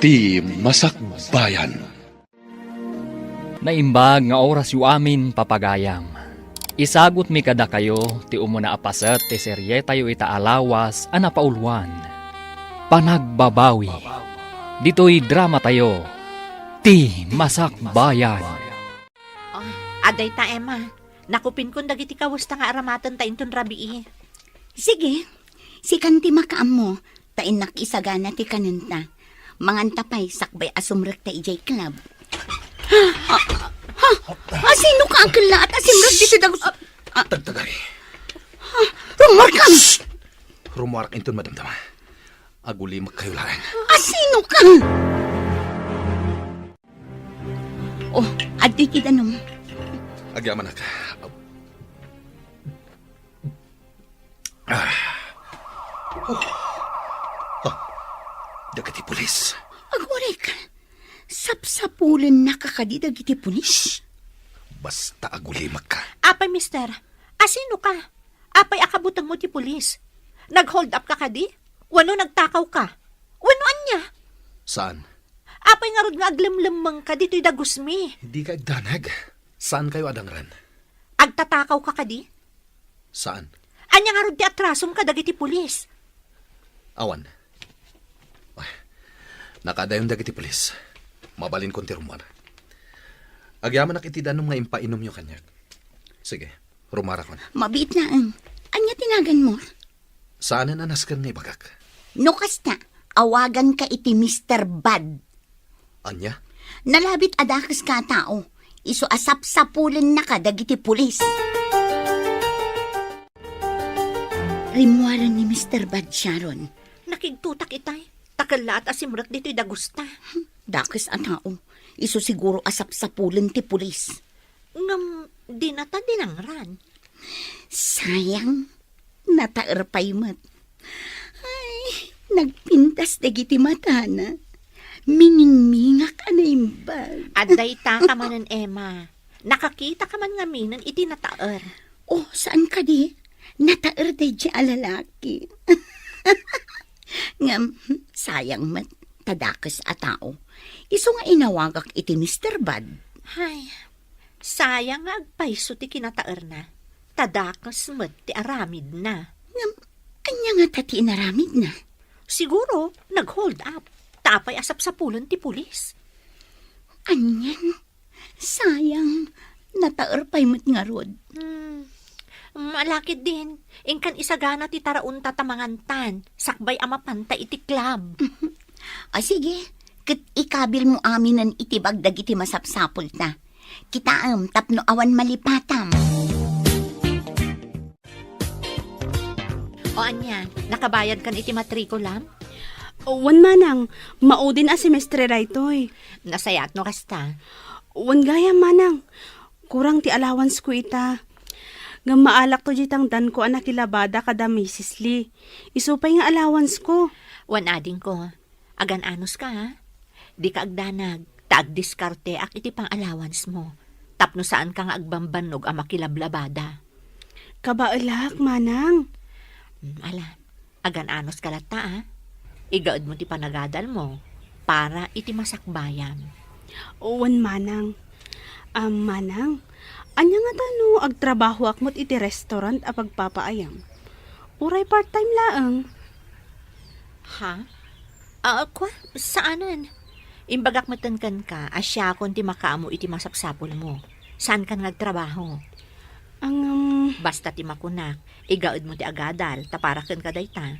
Ti Masakbayan. Naimbag nga oras yu amin papagayam. Isagot mi kada kayo ti umuna apasat ti serye tayo itaalawas anapauluan. Panagbabawi. Dito'y drama tayo. Ti Masakbayan. Oh, aday ta, Emma. Nakupin kong dagiti kawusta nga aramatan ta inton rabii. Sige, si kanti makaam mo, tain nakisagana ti kanunta. Manganta pa'y sakbay asumrek ta ijay club. Sino ka ang kala at asimrek dito dagus... Tagtagay. Rumarkam! Rumuarak inton madamdama. Aguli magkayulaan. Sino ka? Oh, adi kitanong. Agyaman ka. Dagiti pulis. Agorek, sapsapulan na kakadidag iti pulis. Basta agulimak ka. Apay, mister. Asino ka? Apay akabutang mo ti pulis. Nag-hold up ka kadi? Wano nagtakaw ka? Wano anya? Saan? Apay nga rod nga aglamlamang ka dito'y dagusmi. Hindi ka agdanag. Saan kayo adangran? Agtatakaw ka kadi? Saan? Anya nga rod ti atrasom ka dagiti pulis. Awan. Nakadayon dagiti pulis. Mabalin kon ti rumar. Agyaman nakitidanom nga impainom nyo kanyak. Sige, rumara ko na. Mabit na ang. Anya tinagan mo? Saan na naskan nga ibagak? No kasta, awagan ka iti Mr. Bad. Anya? Nalabit adakas ka tao. Iso asap-sapulan na ka dagiti pulis. Rimuaran ni Mr. Bad Sharon. Nakigtutak itay. Takala at asimrak dito'y dagusta. Dakas ang tao. Iso siguro asap-sapulan ti pulis. Ngam, di na ta dinangran. Sayang, nataerpay mat. Ay, nagpintas dagiti mata na. Miningmingak anaimbag. Aday ta ka manan, Emma. Nakakita ka man nga minan iti nataer. Oh, saan ka di? Nataer day di alalaki. Ngam, sayang mat, tadakas a tao. Iso nga inawagak iti Mr. Bad. Hay, sayang nga agpaiso ti kinataer na. Tadakas met ti aramid na. Ngam, anya nga tati inaramid na. Siguro, nag-hold up. Tapay asap sa pulon ti pulis. Anyan, sayang, nataer pa'y mat nga rod. Malakit din. Ingkan isagana ti taraunta tamangantan. Sakbay amapanta iti club. Sige, kat ikabil mo aminan itibag dagiti masapsapol na. Kitaam tapno awan malipatam. O anya, nakabayad kan iti matrikulam? Wan manang, maudin a semestre raytoy. Nasayat no kasta. Wan gaya manang, kurang ti allowance ko ita. Nga maalak to jitang dan ko anak kilabada kada Mrs. Lee. Isupay nga allowance ko. Wan ading ko, agan anos ka ha? Di ka agdanag, taag-diskarte ak iti pang allowance mo. Tapno saan ka nga agbambanog ang makilablabada. Kabaalak manang. Ala, agan anos ka lata ha? Igaod mo ti panagadal mo para iti masakbayan. Wan manang. Manang, anya nga tano agtrabaho akmot iti restaurant a pagpapaayam. Uray part-time laeng. Ha? Kwa? Saanan? Imbagak matankan ka, asya kon ti makaamo iti masapsapol mo. Saan ka nagtrabaho? Basta ti makunak, igaod mo ti agadal, taparakan ka dayta.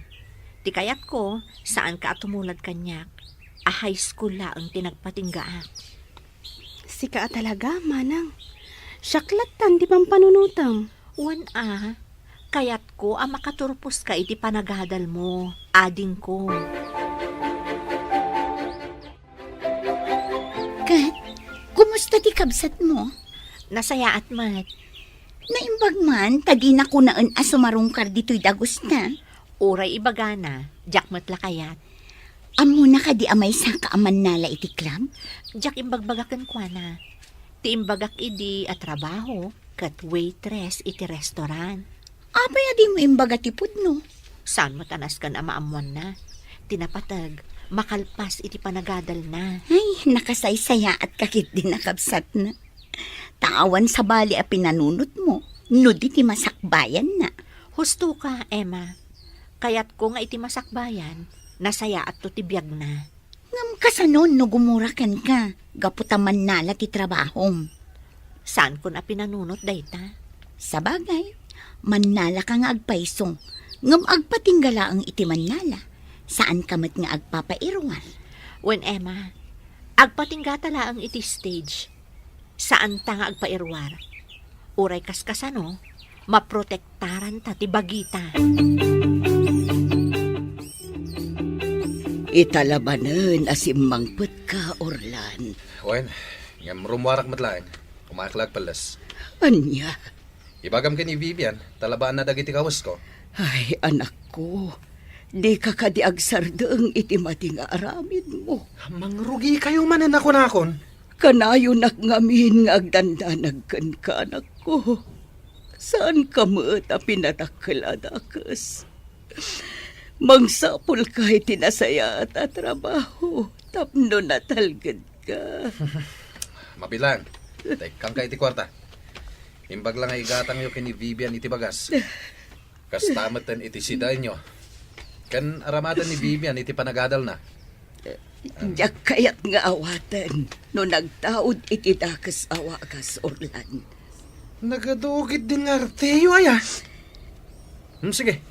Ti kayat ko, saan ka atumulad kanyak? A high school laang tinagpatinggaak. Sika talaga, manang. Syaklatan di pang panunutam. Wan kayat ko ang makaturpos ka iti panagadal mo, ading ko. Kat, kumusta ti kabsat mo? Nasaya at mat. Naimbag man, tadi na ko naan asumarungkar dito'y dagos na. Uray ibagana, jakmat lakayat. Amo na ka di amay sa kaaman nala iti club? Jak imbagbagakan kwa na. Ti imbagak idi at trabaho, kat waitress iti restaurant. Apay adi mo imbaga tipod no? Saan mo tanas kan amaamuan na? Tinapatag, makalpas iti panagadal na. Ay, nakasaysaya at kakit din nakabsat na. Tawan sa bali a pinanunot mo, no di ti masakbayan na. Husto ka, Emma. Kaya't ko nga iti masakbayan, nasaya at tutibiyag na. Ngam kasanon no gumurakan ka, gaputaman nala ti trabahom. Saan ko na pinanunot dayta? Sa bagay, mannala ka nga agpaiso, ngam agpatinggala ang iti mannala. Saan ka mat nga agpapairwal? When Emma, agpatinggatala ang iti stage. Saan ta nga agpairwar? Uray kaskasano, maprotektaran ta ti bagita. Italabanan asimmangput ka, Orlan. Wen, ngam rumwarak matlaeng. Kumaklag palas. Anya? Ibagam ka ni Vivian, talabaan na dagiti kawas ko. Ay, anak ko. Di ka kadiagsardeng iti mati nga aramid mo. Mangrugi kayong mananakon-akon. Kanayo nakngamin nga agdandanagkan ka, anak ko. Saan ka mo't a pinatakkaladakas? Mangsapul ka iti nasaya at trabaho. Tapno natalgad ka. Mabilang. Tekang ka iti kwarta. Imbag lang ay igatang yo kini Vivian iti bagas. Kastamatan iti siday nyo. Kan aramatan ni Vivian iti panagadal na. Diyak kayat nga awatan no nagtaod iti dakas awakas, Orlan. Nagadugit din nga arteyo aya. Sige.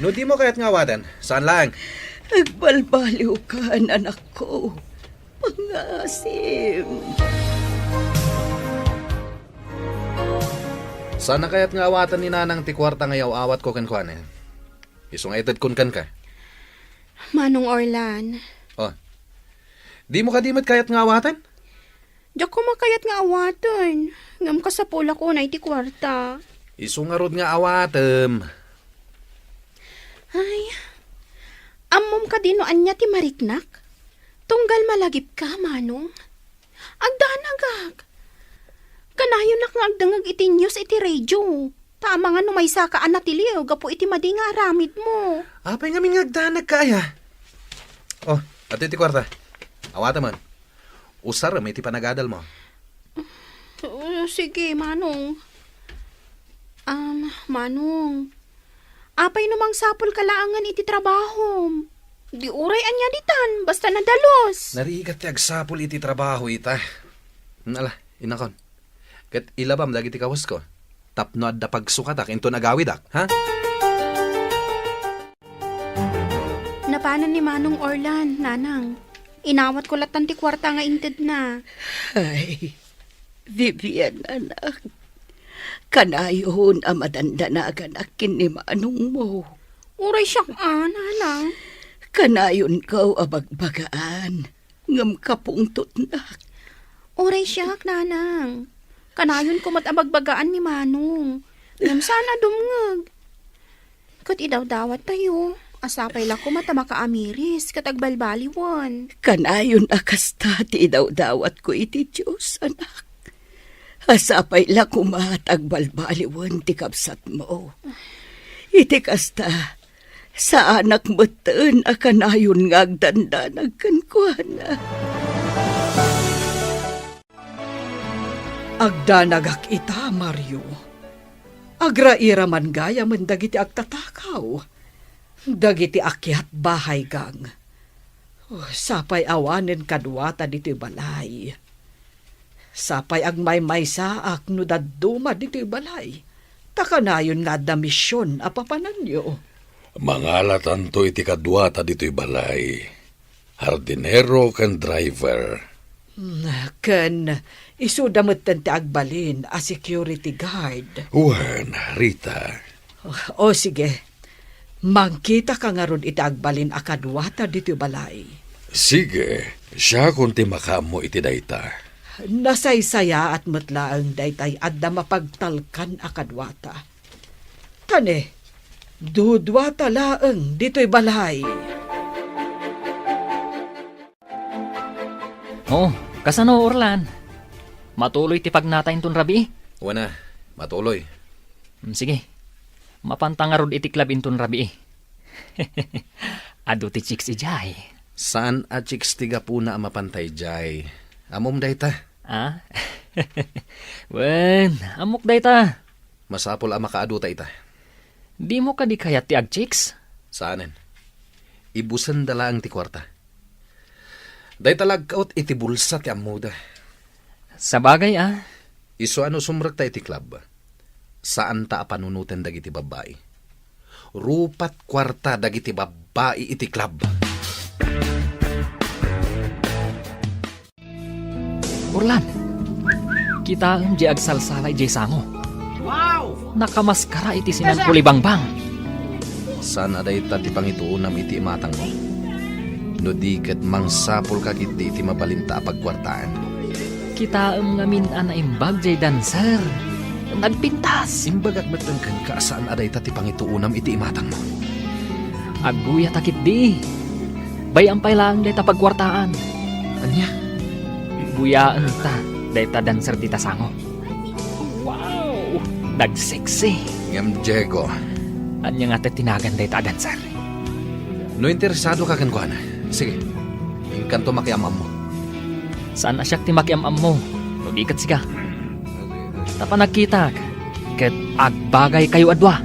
No di mo kayat nga awatan. Saan lang? Agbalbaliw ka, anak ko. Pangasim. Sana kaya't nga awatan ni nanang ti kwarta ngayaw awat ko kankwane. Isong etad kun kan ka. Manong Orlan, Oh. Di mo kadimot kayat nga awatan? diyak ko makayat nga awaton. Ngam ka sa pula ko na iti kwarta. Isong arod nga awatem. Ay, ammom ka din no anya ti mariknak. Tunggal malagip ka, Manong. Agdanagag. Kanayon nak nga agdangag iti news iti radio. Tama nga no may saka anatiliw, gapo iti madi nga aramid mo. Apay nga mingagdanag kaya. Oh, at iti kwarta. Awata man. Usar may iti panagadal mo. Sige, Manong. Manong. Apay numang sapol kalaangan iti trabaho. Di uray anya ditan, basta nadalos. Narigat ti agsapol iti trabaho ita. Ala, inakon. Kat ilabam lagi ti kawas ko. Tapno adda pagsukatak into nagawidak, ha? Napanan ni Manong Orlan, nanang. Inawat ko latan ti kwarta nga inted na. Ay, Vivian, anak. Kanayon ang madandanagan akin ni Manong mo. Uray siyak nanang. Kanayon kaw abagbagaan. Ngam kapungtot na. Uray siyak, nanang. Kanayon ko matabagbagaan ni Manong. Ngam sana dumngag. Kat idaw-dawat tayo. Asapay la ko matamakaamiris katagbalbaliwan. Kanayon akasta ti daw-dawat ko iti Diyos, anak. Asapay la kumatag balbaliwan ti kapsat mo. Iti kasta, sa anak mo ten akanayon ngagdandanag kankwana. Agdanagak ita, Mario. Agraira man gaya man dagiti agtatakaw. Dagiti akyat bahay gang. Sapay awanen kadwata dito'y balay. Sapay agmay-may saak no daduma dito'y balay. Takanayon nga da misyon apapanan nyo. Mangalatan to iti kadwata dito'y balay. Hardinero kan driver. Ken, isudamot ti agbalin a security guard. Wen, Rita. O sige, mangkita ka nga ron iti agbalin a kadwata dito'y balay. Sige, siya kung ti makamo iti dayta. Nasaysaya at mutlaang daytay adda mapagtalkan a kadwata. Kane, dudwata laeng dito'y balay. Oh, kasano Orlan? Matuloy ti pagnatayin ton rabi? Wana, matuloy. Sige, mapantangarod iti klab inton rabi. Ado ti chicks ijay. Saan a chicks tiga po na mapantay jay? Amom dayta. Ah? Wen, amok dayta. Masapol a makaaduta ita. Di mo ka di kayat ti agchicks? Saanen? Ibusan dala ang ti kwarta. Day talagkaot iti bulsa ti amuda. Sa bagay Iso ano sumrek ta iti club. Saan ta panunutan dagiti babae? Rupat kwarta dagiti babae iti club. Urlan, kita ang di agsalsalay di sango. Wow! Nakamaskara iti sinan kulibangbang. Saan aday ta ti pangituunam iti imatang mo? No di ket mangsapol ka kiti iti mabalinta pagkwartaan. Kita ang ngamin na imbag jay dancer. Nagpintas. Imbagak matangkan ka saan aday ta ti pangituunam iti imatang mo? Aguya takit di. Bayampay lang day ta pagkwartaan. Anya? Buyaan ta, day ta dancer di ta sango. Wow! Nagseksi. Ngam Diego. Anya nga tinagan day ta dancer. No interesado ka kan sige, ingkanto makiamam mo. Saan na siya ti makiamam mo? No di kat siga. Tapa nagkita ket agbagay kayo adwa.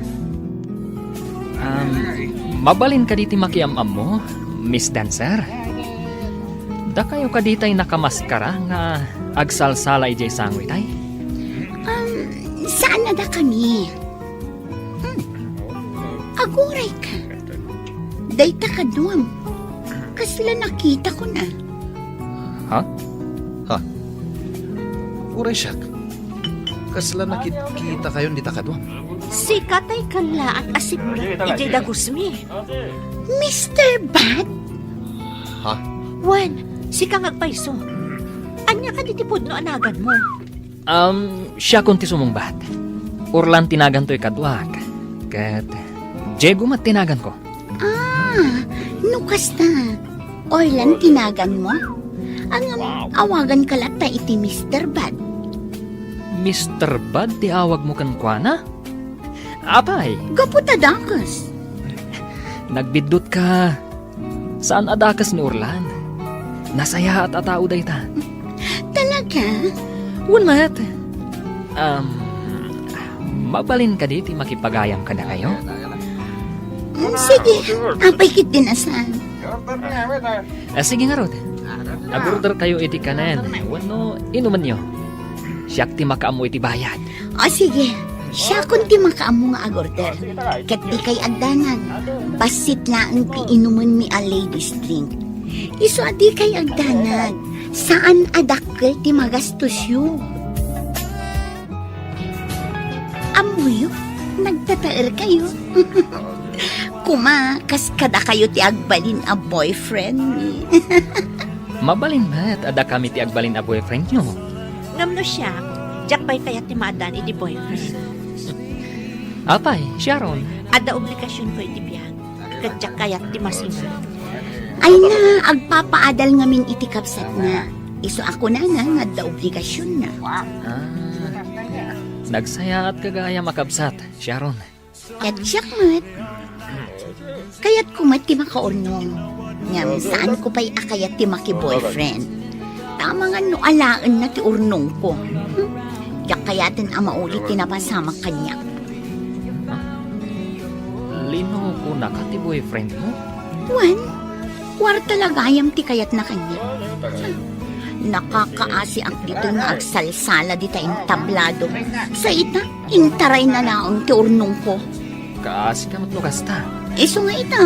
Mabalin ka diti makiamam mo, Miss Dancer? Da kayo ka ditay nakamaskara nga agsalsalay jay sangwi tay? Saan na da kami? Aguray ka. Dayta ka duwam. Kasla nakita ko na. Ha? Uray siyak. Kasla nakikita kayo di takadwa. Si Katay Kala at Asip ijay dagusmi. Mr. Bad? Ha? Wan, si kang agpaiso. Anya ka ditipod no anagan mo. Siya kunti sumungbat. Urlan tinagan to'y kadwag. Kat, Diego mat tinagan ko. Nukas na. Orlan tinagan mo? Ang awagan ka lata iti Mr. Bad. Mr. Bad, ti awag mo kan kwa na? Apay, Gaputadakas. nagbidot ka. Saan adakas ni Urlan? Nasaya at atao day ta. Talaga? Unmat. Mabalin ka diti makipagayam ka na kayo? Sige, apay kit dinasan. Sige nga Rod. Nag-order kayo iti kanan. Wano, inuman nyo. Siyak ti makaamu iti bayad. O sige, siya kunti makaamo nga agorder. Kat di kay agdanag. Basit lang ti inuman mi a ladies drink. Iso di kay agdanag. Saan adakkel ti magastos yu? Amuyo, nagtataer kayo. Kuma, kas kada kayo ti agbalin a boyfriend ni. Mabalin mat, ada kami ti agbalin a boyfriend nyo. Ngamno siya, jakpay kayat ti maadan iti boyfriend. Apay, Sharon. Ada obligasyon ko iti biyag. Kadyak kayat ti masima. Ay na, agpapaadal ngamin iti kapsat na. Iso ako na nga da obligasyon na. Nagsaya at kagaya makabsat, Sharon. Kat siyak mat. Kaya't kumat ti makaurnong. Ngam saan ko pa'y akayat ti maki-boyfriend. Tama nga no alaan na ti urnong ko. Yak kayatin ama ulit ti napasama kanya. Lino ko na ka ti boyfriend mo? Wan, kwarta lagayam ti kayat na kanya. Nakakaasi ang dito nga agsalsala di tayong tablado. Sa ita, intaray na naong ti urnong ko. Kaasi ka matlukas ta. Iso nga ita,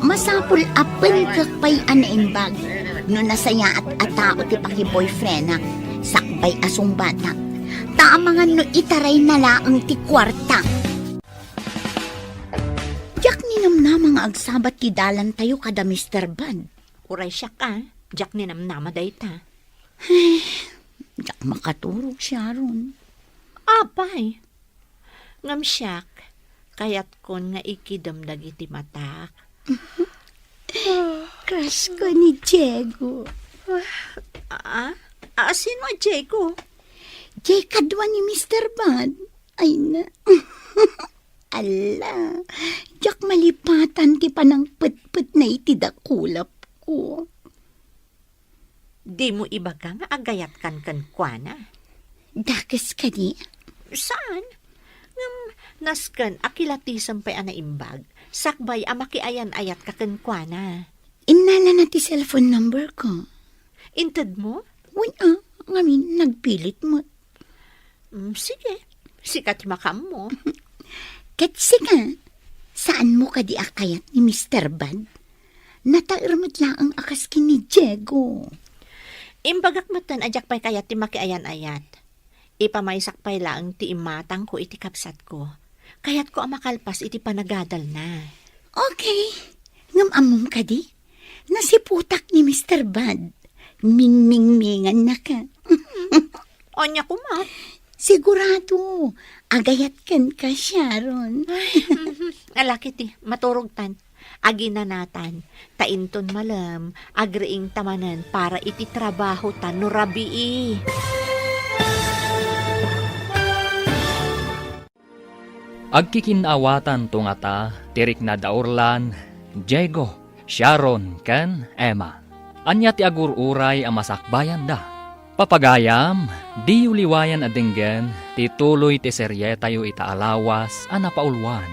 masapul apel kakpay anaimbag. No nasaya at atao ti paki-boyfriend na sakbay asong bata. Tama nga no itaray na laang ti kwarta. Jak ninam na mga agsabat ti dalan tayo kada Mr. Bad. Uray siya ka, jak ni namnama dayta. Jak makaturog siya ron. Abay, ngam siyak, kayat kon nga ikidamdag iti matak. Crush ko ni Diego. Sino a Diego? Jay kadwa ni Mr. Bad. Ay na. Ala, jak malipatan ti panang put-put na iti dakulap ko. Di mo ibaga nga agayat kan kuana. Dakas ka di? Saan? Ngam, nasken akilatisan pa ana imbag. Sakbay amakiayan ayat ka kan kuana. Inala na ti cellphone number ko. Inted mo? Wala, ngamin nagpilit mo. Sige. Sikat makam mo. Katsi ka, saan mo ka di akayat ni Mr. Bad? Natairmat lang ang akas ni Diego. Imbagak matan ajak pa'y kayat ti makiayan-ayat. Ipamaysak pa'y lang ti imatang ko iti kapsat ko. Kayat ko amakalpas iti panagadal na. Okay, ngamamom ka di? Nasiputak ni Mr. Bad. Mingmingmingan na ka. Onya ko ma. Sigurado, agayat kan ka, Sharon. Alaki ti, maturugtan. Aginanatan, tainton malam, agriing tamanan para iti trabaho tan no rabii. Agkikinawatan tungata, tirik na daurlan, Diego, Sharon, ken Emma. Anya ti agururay ang masakbayan da. Papagayam, di uliwayan adenggen, ti tuloy ti serye tayo itaalawas, anapaulwan.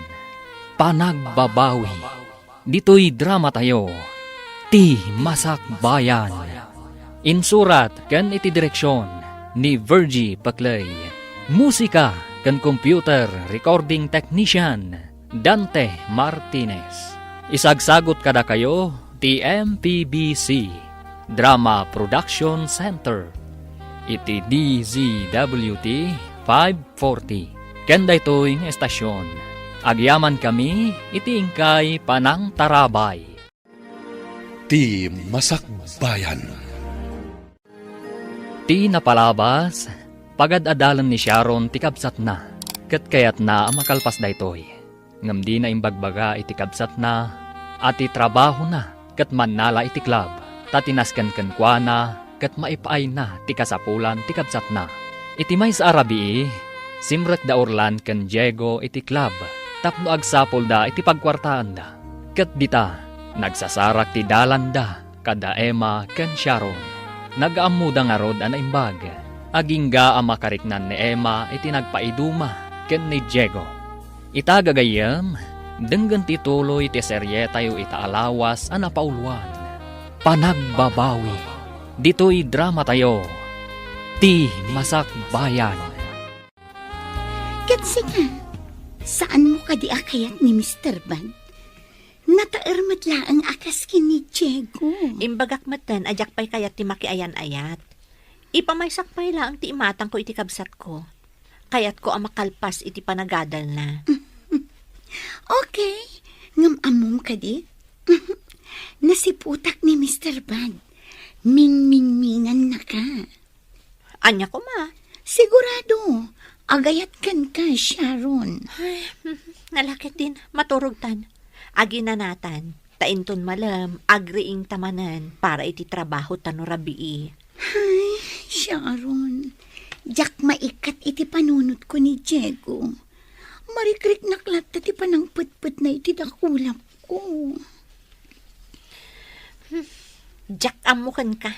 Panagbabawi, dito'y drama tayo, ti masakbayan. Insurat ken iti direksyon ni Virgie Paclay. Musika ken computer recording technician Dante Martinez. Isagsagot kada kayo ti MPBC Drama Production Center. Iti DZWT 540. Kenda ito'y estasyon. Agyaman kami, iti ingkay panang tarabay. Ti Masakbayan. Ti napalabas, pagad-adalan ni Sharon ti kabsat na, ket kayat na makalpas daytoy. Ngam di na imbagbaga iti kabsat na, at ti trabaho na, ket manala iti club, tatinaskan kenkwana, ket maipaay na ti kasapulan ti kabsat na. Iti may sa Arabi, simrek da Orlan ken Diego iti club, tapno agsapol da iti pagkwartaan da. Ket dita, nagsasarak ti dalan da, kada Emma ken Sharon. Nagaamuda nga rod ana imbag, agingga ang makariknan ni Emma iti nagpaiduma ken ni Diego. Itagagayam, denggan ti tuloy ti serye tayo itaalawas ana paulwan. Panagbabawi. Dito'y drama tayo, ti masakbayan. Katsi nga, saan mo ka di akayat ni Mr. Bad? Natairmat lang ang akas ni Diego. Imbagak matan ajak pa'y kayat ti makiayan-ayat. Ipamaysak pa'y lang ti imatang ko iti kabsat ko. Kayat ko ang makalpas iti panagadal na. Okay, ngamamom ka di? Nasiputak ni Mr. Bad. Mingmingmingan na ka. Anya ko ma. Sigurado, agayat kan ka, Sharon. Nalakit din, maturugtan. Aginanatan, tainton malam, agriing tamanan, para iti trabaho tano rabii. Ay, Sharon, jak maikat iti panunot ko ni Diego. Marikrik naklat ti panang put-put na iti dakulap ko. Jak amukan ka.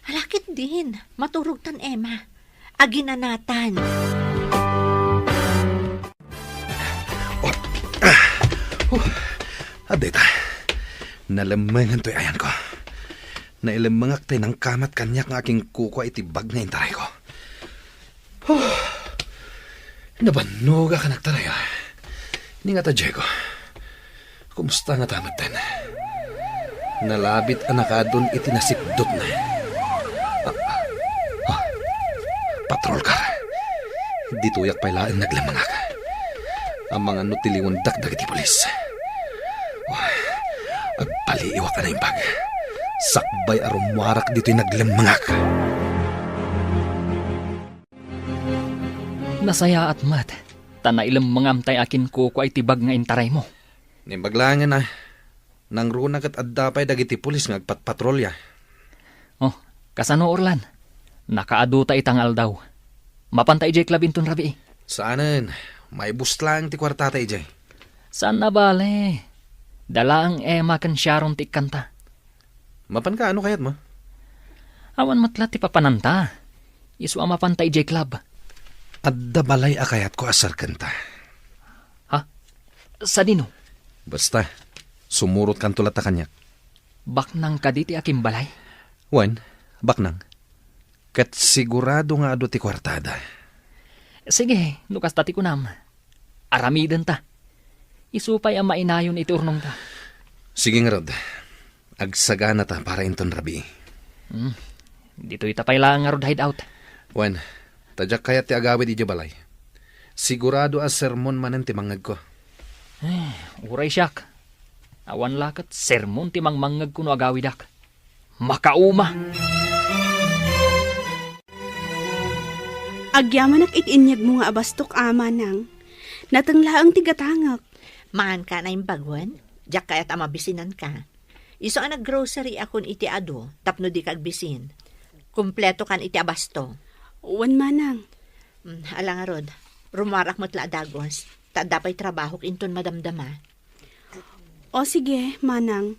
Alakit din, maturugtan Emma. Aginanatan. Adeta, nalamangan to'y ayan ko. Nailamangak tayo ng kamat kanyak ng aking kukwa itibag na intaray ko. Nabanuga ka nagtaray ah. Hindi nga ta, Diego. Kumusta nga tamat din? Nalabit anakadon itinasipdot na. Patrol ka. Di tuyak pa'y laing naglamangak. Ang mga nutilingon dakdag iti polis. Agpaliiwa ka na yung bag. Sakbay arumwarak dito'y naglamangak. Nasaya at mat, tanailam mga amtay akin ko ay tibag nga intaray mo. Nimbaglangan na. Nang runag at addapay dagiti pulis nga agpatpatrolya. Oh, kasano Orlan? Nakaaduta itangal daw. Mapantay jay klabinton rabi. Saanan? May bus lang ti kwartata ijay. Saan na bale? Dala ang Emma kan Sharon ti kanta. Mapan ka, ano kayat mo? Awan matla ti papananta. Isu ang mapantay J Club. Adda balay akayat ko asar kanta. Sa dino, Basta, sumurot kan tulat ta kanyak. baknang kaditi aking balay. Wan, baknang. Kat sigurado nga ado ti kwartada. Sige, nukas tati ko nam. Aramiden ta. Isupay ang mainayon iturnong ta. Sige nga rod, agsagana ta para inton rabi. Dito itapay lang nga rod hideout. Wan, tadyak kayat ti agawid ija balay. Sigurado as sermon manen ti mangag ko. Uray siyak. Awan lakat, sermon ti mangmangag kuno agawidak. Makauma! Agyaman ak itinyag mo nga abastok ama nang. Natanglaang tigatangak. Maan ka na yung bagwan, jak kayat amabisinan ka. Iso ang nag-grocery akon iti ado, tapno di kagbisin. Kumpleto kan iti abasto. Wan manang. Alang nga rod, rumarak matla dagos, tadapay trabaho inton madamdama. O sige, manang.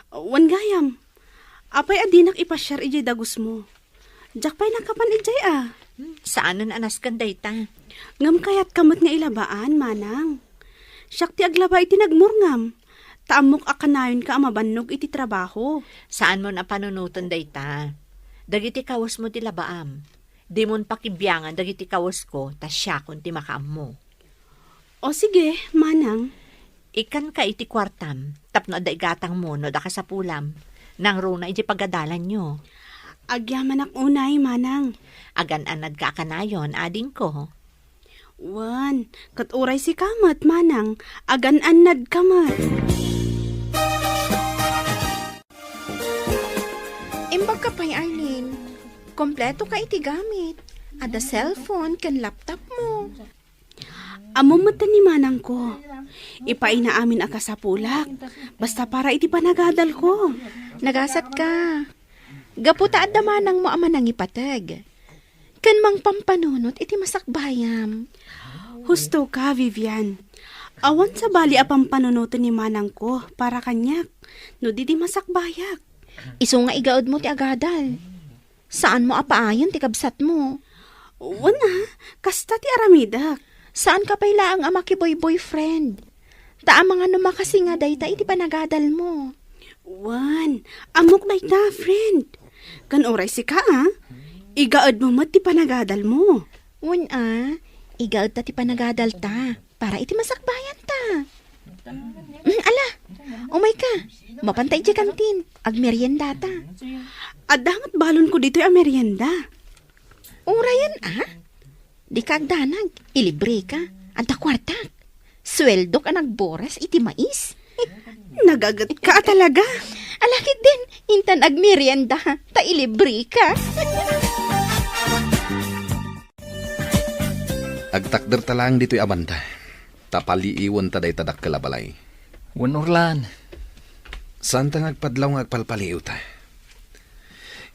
Wan gayam. Apay adinak ipasyar ijay dagos mo. Jak pa'y nakapan ijay Saan nun anas kan dayta? Ngam kayat kamot nga ilabaan, manang. Siyak ti aglaba iti nagmurngam. Taamok akanayon ka amabannog iti trabaho. Saan mo na panunutan dayta? Dagiti kawas mo ti labaam. Di mon pakibyangan dagiti kawas ko, tas siya kun ti makaam mo. O sige, manang. Ikan ka iti kwartam, tapno da igatang mo no da ka sa pulam. Nang runa iti pagadalan nyo. Agyaman ak unay, manang. Agan anad ka kanayon, ading ko. Wan, kat uray si kamat, manang. Agan anad kamat. Imbag ka pa'y Arlene. Kompleto ka iti gamit. Ada cellphone kan laptop mo. Amo mata ni manang ko. Ipaina amin aka sa pulak. Basta para iti panagadal ko. Nagasat ka. Gaputa at damanang mo ama nang ipatag. Kan mang pampanunot iti masakbayam. Husto ka, Vivian. Awan sa bali apang panunuto ni manang ko para kanyak. No di masakbayak. Iso nga igaod mo ti agadal. Saan mo apaayon ti kabsat mo? Wana, kasta ti aramidak. Saan ka pala ang ama ki boyfriend? Ta mga numakasi nga dayta iti panagadal mo. Wan, amok na ita, friend. Kan oray si ka, igaad mo mat ti panagadal mo. Wan, igaad ta ti panagadal ta, para iti masakbayan ta. Ala, umay ka, mapantay di kantin, agmerienda ta. Adangat balon ko dito yung merienda. Urayan, Di ka agdanag, ilibre ka, anta kwartak. Sweldo ka nagboras iti mais. Nagagat ka talaga. Alakit din, intan agmerienda, ta ilibre ka. Agtakder talang dito'y abanda. Tapaliiwan taday tadak kalabalay. Wanurlan, Saan ta ngagpadlaw ngagpalpaliw ta?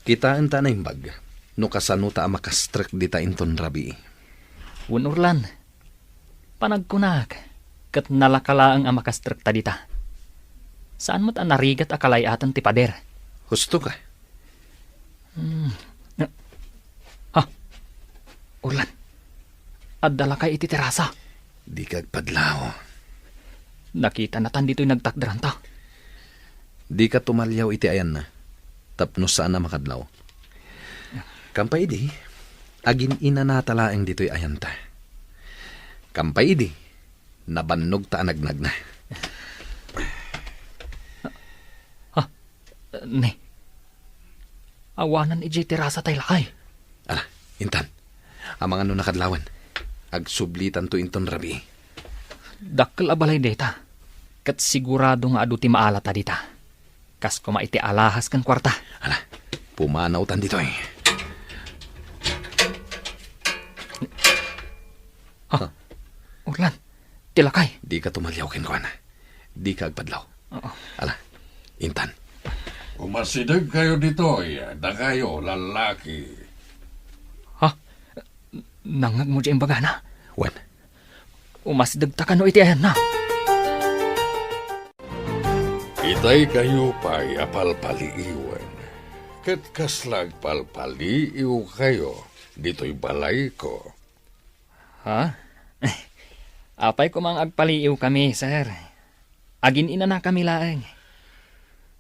Kitaan ta na imbag. No kasano ta makastrek dita inton rabi. wanurlan. Panagkunak, kat nalakalaang amakastrek ta dita. Saan mo't anarigat akalayatan ti pader? Husto ka? Urlan, addala kay iti terasa. Di kagpadlaw. Nakita na tan dito'y nagtakdaran ta. Di ka tumalyaw iti ayan na. Tapno saan na makadlaw. Kampay di, agin inanatalaeng dito'y ayan ta. Kampay di, nabannog ta anagnag na. Ne, awanan iti terasa tay lakay. Ala, intan. Ang mga nakadlawan. Agsublitan to inton rabi. Dakkel abalay deta. Kat sigurado nga adu ti maalata dita. Kas kuma iti alahas kan kwarta. Ala, pumanaw tan dito eh. Urlan, tilakay. Di ka tumalyaw kin ko na. Di ka agpadlaw. Ala, intan. Umasidag kayo dito, da kayo, lalaki. Nangag mo dyan bagana. Wan, Umasdag ta kano iti ayan na. Itay kayo pa'y apalpaliiwan. Kat kaslag palpaliiw kayo, dito'y balay ko. Ha? Apay ko mang agpaliiw kami, sir. Agin ina na kami laeng.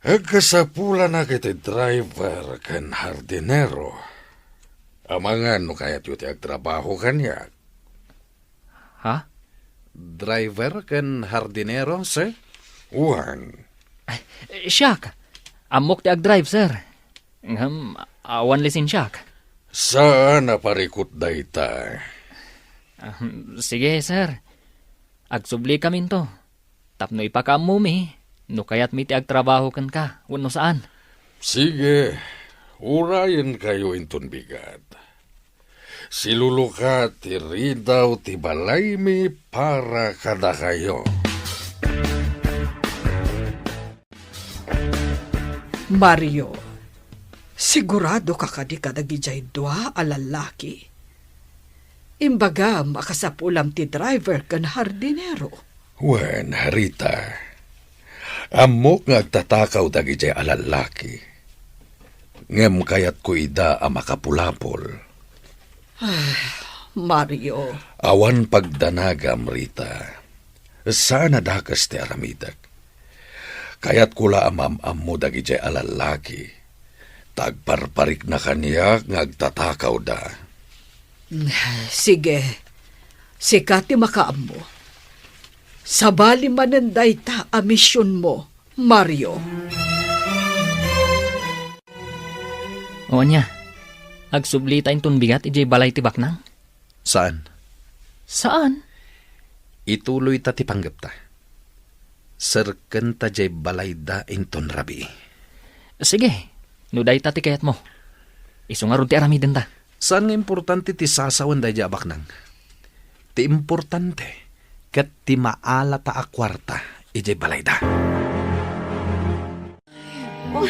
Agkasapula na kita driver kan hardinero. Amangan no kaya't yuti agtrabaho kanya. Ha? Driver kan hardinero, sir? Uwan, Siyak. Amok ti ag-drive, sir. Awan lisin siyak. saan na parikot dayta? Sige, sir. Agsubli kami to. Tapno ipakamumi. No kaya't mi ti agtrabaho kan ka. Wano saan? Sige, urayan kayo inton bigat. Siluluka ti ridaw ti balay mi para kada kayo. Mario, sigurado ka kadi kadagijay dua a lalaki. Imbaga makasapulam ti driver kan hardinero. Wen, harita. Amok nga agtatakaw dagiti alalaki. Ngem kayat ko ida a makapulapol. Mario, Awan pagdanagam, Rita. Sana dakas ti aramidak. Kayat kula amam mo dagiti alalaki. Tagparparik na kaniya nga agtatakaw da. sige. Sikati makaam mo. Sabali mananday ta a misyon mo, Mario. O niya. Agsubli tayong tunbigat ijay balay tibak nang. Saan? Saan? Ituloy ta ti panggap ta. Serken ta jay balay da inton rabi. Sige. Nuday ta ti kayat mo. Isungarod ti aramiden ta. Saan nga importante ti sasawan da jabak nang? Ti importante kat ti maala ta a kwarta ijay balay da. Oh,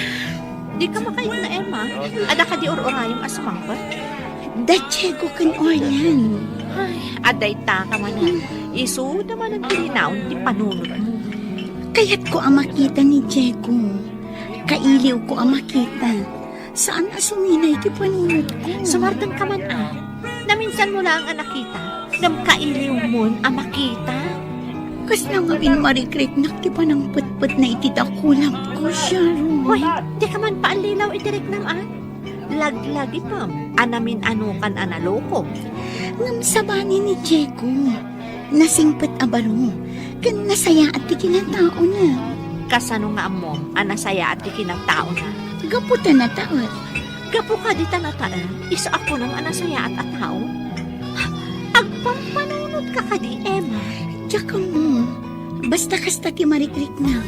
di ka makain na, Emma. Ada ka di or-orayong asumangpat? Diego kan orlan. Ay, aday ta ka man na. Isu naman ang tininaon ti panunod mo. Kaya't ko ang makita ni Diego. Kailiw ko ang makita. Saan asuminay ti panunod ko? Sumartan ka man Naminsan mo lang ang nakita. Namkailiw mo ang makita. Kas lang nga binmarikrik nakti pa ng put-put na itidakulap ko, Sharon. Hoy, di ka man paalilaw itirik naman. Laglag ipam. Anamin anukan analoko. Ngam sabani ni Diego. Nasingpet abaro. Kan nasaya at ti kinatao na. Kasano nga mo, anasaya at di kinagtao na. Gaputa na taot. Gapo ka di tanataan. Isa ako ng anasaya at ataw. Agpampanunod ka ka di, Emma. Tsaka mo. Basta kasta ti marikrik na.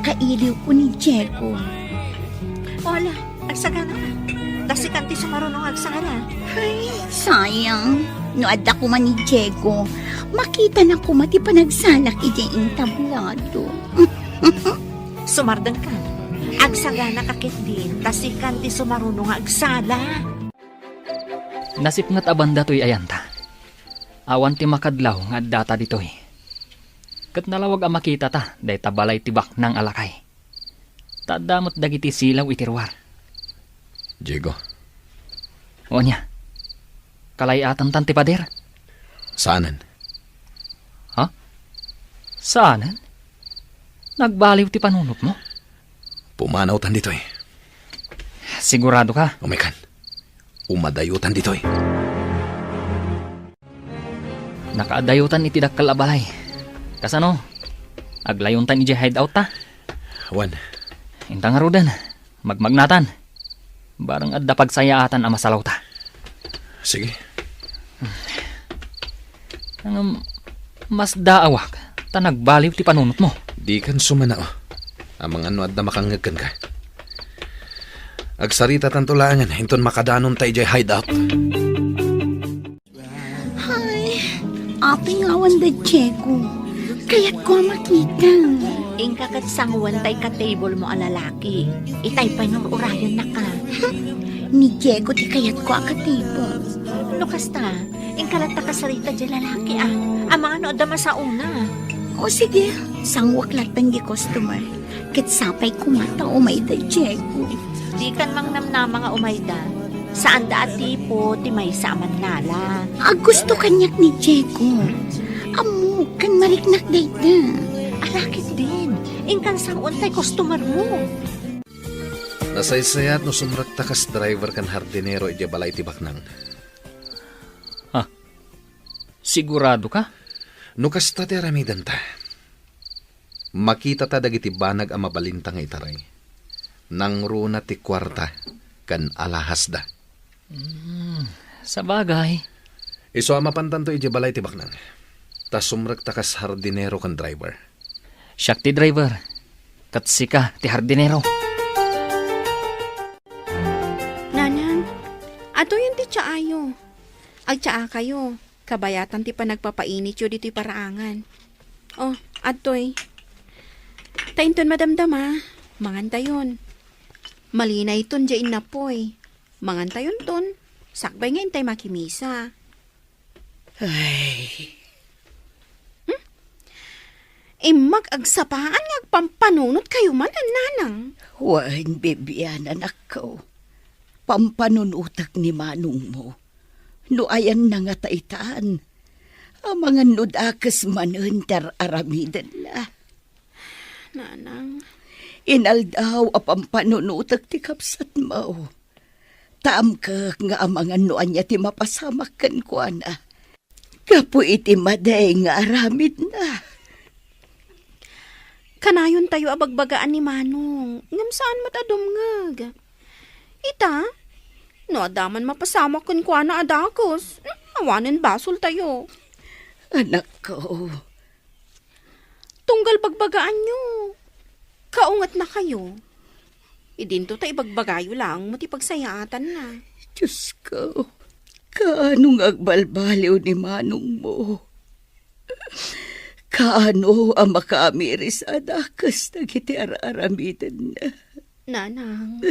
Kailiw ko ni Diego. Wala, agsagana ka. Dasikan ti sumarunong agsara. Ay, sayang. No adda ko man ni Diego. Makita na ko mati panagsalak ijay tablado. Sumardang ka. Agsagana kakit din. Dasikan ti sumarunong agsala. Nasip nga't abanda to'y ayanta. Awan ti makadlaw nga data dito'y. Kat nalawag ang makita ta, day tabalay tibak ng alakay. Tadamot dagiti silaw itirwar. Diego, O niya, kalayatan tan ti pader. saanan? Saanan? Nagbaliw ti panunot mo? Pumanaw tan ditoy. Sigurado ka? Umikan. Umadayutan ditoy. Nakaadayutan iti dakkal a balay. Kasano? Aglayon tan iti hideout ta. Wan, Intang arudan. Magmagnatan. Barang adda pagsayaatan a masalaw ta. sige. Ang mas daawak. Ta nagbaliw ti panunot mo. Di kan sumanao. Amang ano at na makangagkan ka. Agsarita tantulangan, hinton makadanon tayo jay hideout. Ay, aping awan da Diego. Kaya't ko ang makita. Ingka kat sanguan tay ka table mo a lalaki. Itay pa ng urayan na ka. Ni Diego ti kayat ko ang katibo. No kasta, ingkalat ta kasarita di lalaki Ang mga ano adama sa una. O sige, sangwak latan di customer. Ket sapay kumata umayda, Diego. Di kan mang namnama nga umayda. Saan da at tipo, ti may saman nala. Gusto kanyak ni Diego. Amo, kan mariknak dayta. Alakit din. Ingkan sang untay customer mo. Nasaysayat no sumrakta kas driver kan hardinero iti balay ti baknang. Sigurado ka? No kasta ti aramidan ta. Makita ta dagiti banag a mabalinta nga itaray. Nang runa ti kwarta kan alahas da. Sa bagay. Iso amapantan to iti balay ti baknang. Ta sumrakta kas hardinero kan driver. Siyak ti driver. Katsika ti hardinero. Nanang, ato yun ti tsaayo. Agtsaa kayo. Kabayatan ti pa nagpapainit yun dito'y paraangan. Oh, atoy. Tainton madamdama. Mangantayon. Malinay ton dyain na poy. Mangantayon ton. Sakbay nga intay makimisa. Ay, Mag-agsapaan nga agpampanunot kayo man, nanang. wan bebiyan anak ko. Pampanunutak ni manong mo. No ayan na nga taitaan. Ang mga nudakas manuntar aramidan na. Nanang. Inaldaw a pampanunutak ti kapsat mo. Taam ka nga ang mga nuan niya ti mapasamakan ko na. Kapo iti maday nga aramid na. Kanayon tayo abagbagaan ni Manong. Ngam saan matadumngag? Ita, no adaman mapasamak kun kwa na adakos. Awanin basol tayo. Anak ko, Tunggal bagbagaan nyo. Kaungat na kayo. Idinto tayo bagbagayo lang, mati pagsayaatan na. Diyos ko, kaanong agbalbaliw ni manong mo? Kaano ang makamiris adakas na kiti aramidan na? Nanang,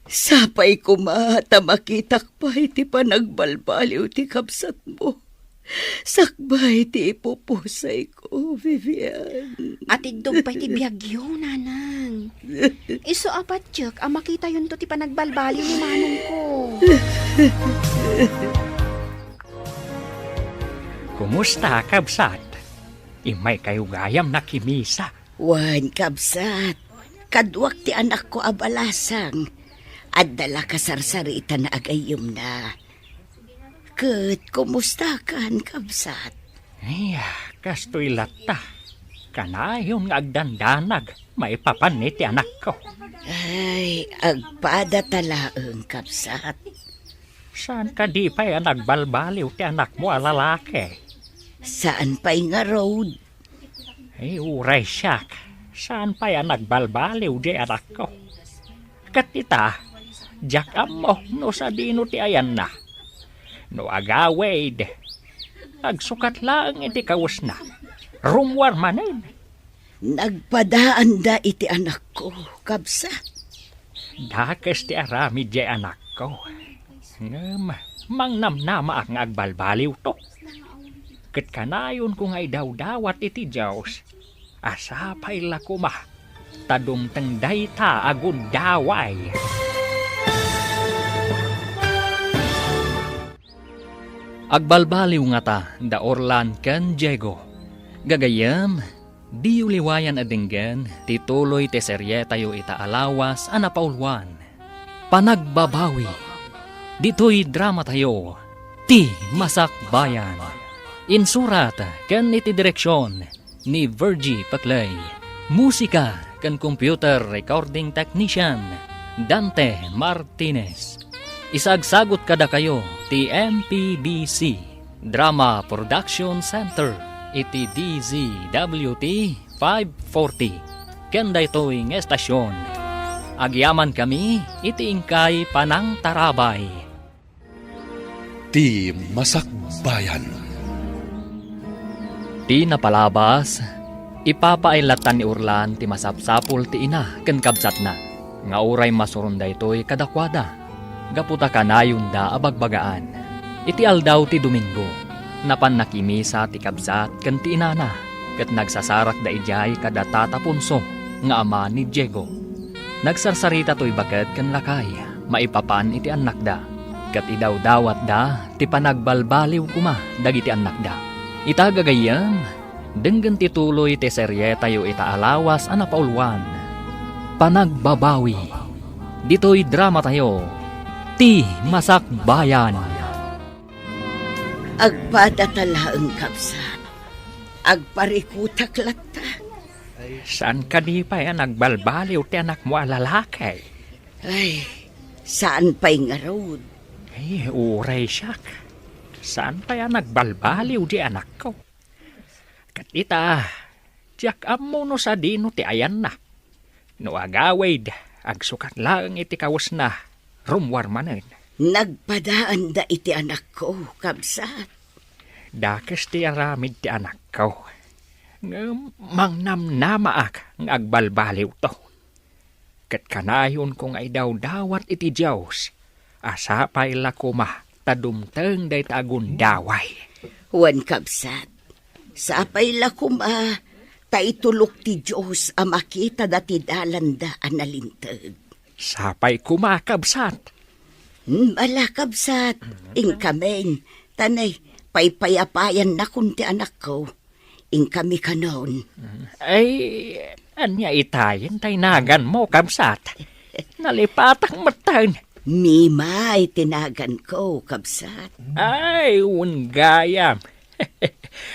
Sapay kumata makitak pa iti panagbalbaliw ti kapsat mo. Sakbay ti ipupusay ko, Vivian. atidog pa iti biyagyo, nanang. Iso apat tiyok, ang makita yun to ti panagbalbaliw ni Manong ko. Kumusta, kabsat? Imay kayo gayam na kimisa. Wan kapsat, kadwak ti anak ko abalasang. At dala kasarsarita na agayom na. Kat, kumusta kan kapsat? Ay, kastoy lata. Kanayon nga agdandanag, maipapanit ti anak ko. Ay, agpada talaang kapsat. Saan ka di pa yan nagbalbaliw ti anak mo alalaki? Saan pa'y nga road? Ay, uray siyak. Saan pa yan nagbalbaliw di anak ko? Katita, jakam mo no sa dino ti ayan na. No agawid. Agsukat lang iti kawas na. Rumwar manin. Nagpadaan da iti anak ko, kapsat. Dakas ti arami di anak ko. Ngam, mangnamnama ang agbalbaliw to. Kat kanayon kung ay daw-dawat iti Diyos. Asapay la kuma. Tadumteng dayta agud daway. Agbalbaliw nga ta, da Orlan ken Diego. Gagayam, di uliwayan adinggan, tituloy te serye tayo ita alawas anapaulwan. Panagbabawi. Dito'y drama tayo, ti Masakbayan. Insurat ken iti direksyon ni Virgie Paclay. Musika ken computer recording technician Dante Martinez. Isagsagot kada kayo ti MPBC Drama Production Center iti DZWT 540 ken daytoy nga estasyon. Agyaman kami iti ingkay Panang Tarabay. Ti Masakbayan. Ti napalabas, ipapailatan ni Orlan ti masapsapul ti ina ken kabsat na. Nga uray masurun daytoy kadakwada. Gaputa kanayon da abagbagaan. Iti aldaw ti Domingo, napan nakimisa ti kabsat ken ti inana. ket nagsasarak da ijay kada tatapunso nga ama ni Diego. Nagsarsarita to'y baket ken lakay, maipapan iti anak da. Kat idaw-dawat da, ti panagbalbaliw kuma dagiti anak da. Itagagayam, denggen tituloy ti serye tayo itaalawas anapaulwan. Panagbabawi. Dito'y drama tayo, ti Masakbayan. Agpadatalaang kapsat. Agparikutak lata. Saan ka di pa yan nagbalbaliw ti anak mo alalakay? Ay, saan pa'y nga road? Ay, uray siyak. Saan pa yan nagbalbaliw di anak ko? Katita, diyak amo no sa dino ti ayan na. No agawid, agsukat lang iti kawas na, rumwar manen. Nagpadaan da iti anak ko, kapsat. Dakes ti aramid ti anak ko. Mangnamnamaak ng agbalbaliw to. Kat kanayon kong ay daw-dawat iti Diyos, asapay lakuma tadumteng day tagundaway. Wan kapsat, sapay lakuma, taitulok ti Diyos a makita dati dalanda analintag. Sapay kumakabsat. Ala kapsat, ingkamen, tanay, paypayapayan na kunti anak ko. Kami kanon. Ay, anya itayin taynagan mo, kabsat. Nalipatak matan. Mimay tinagan ko, kapsat. Ay, unggayam.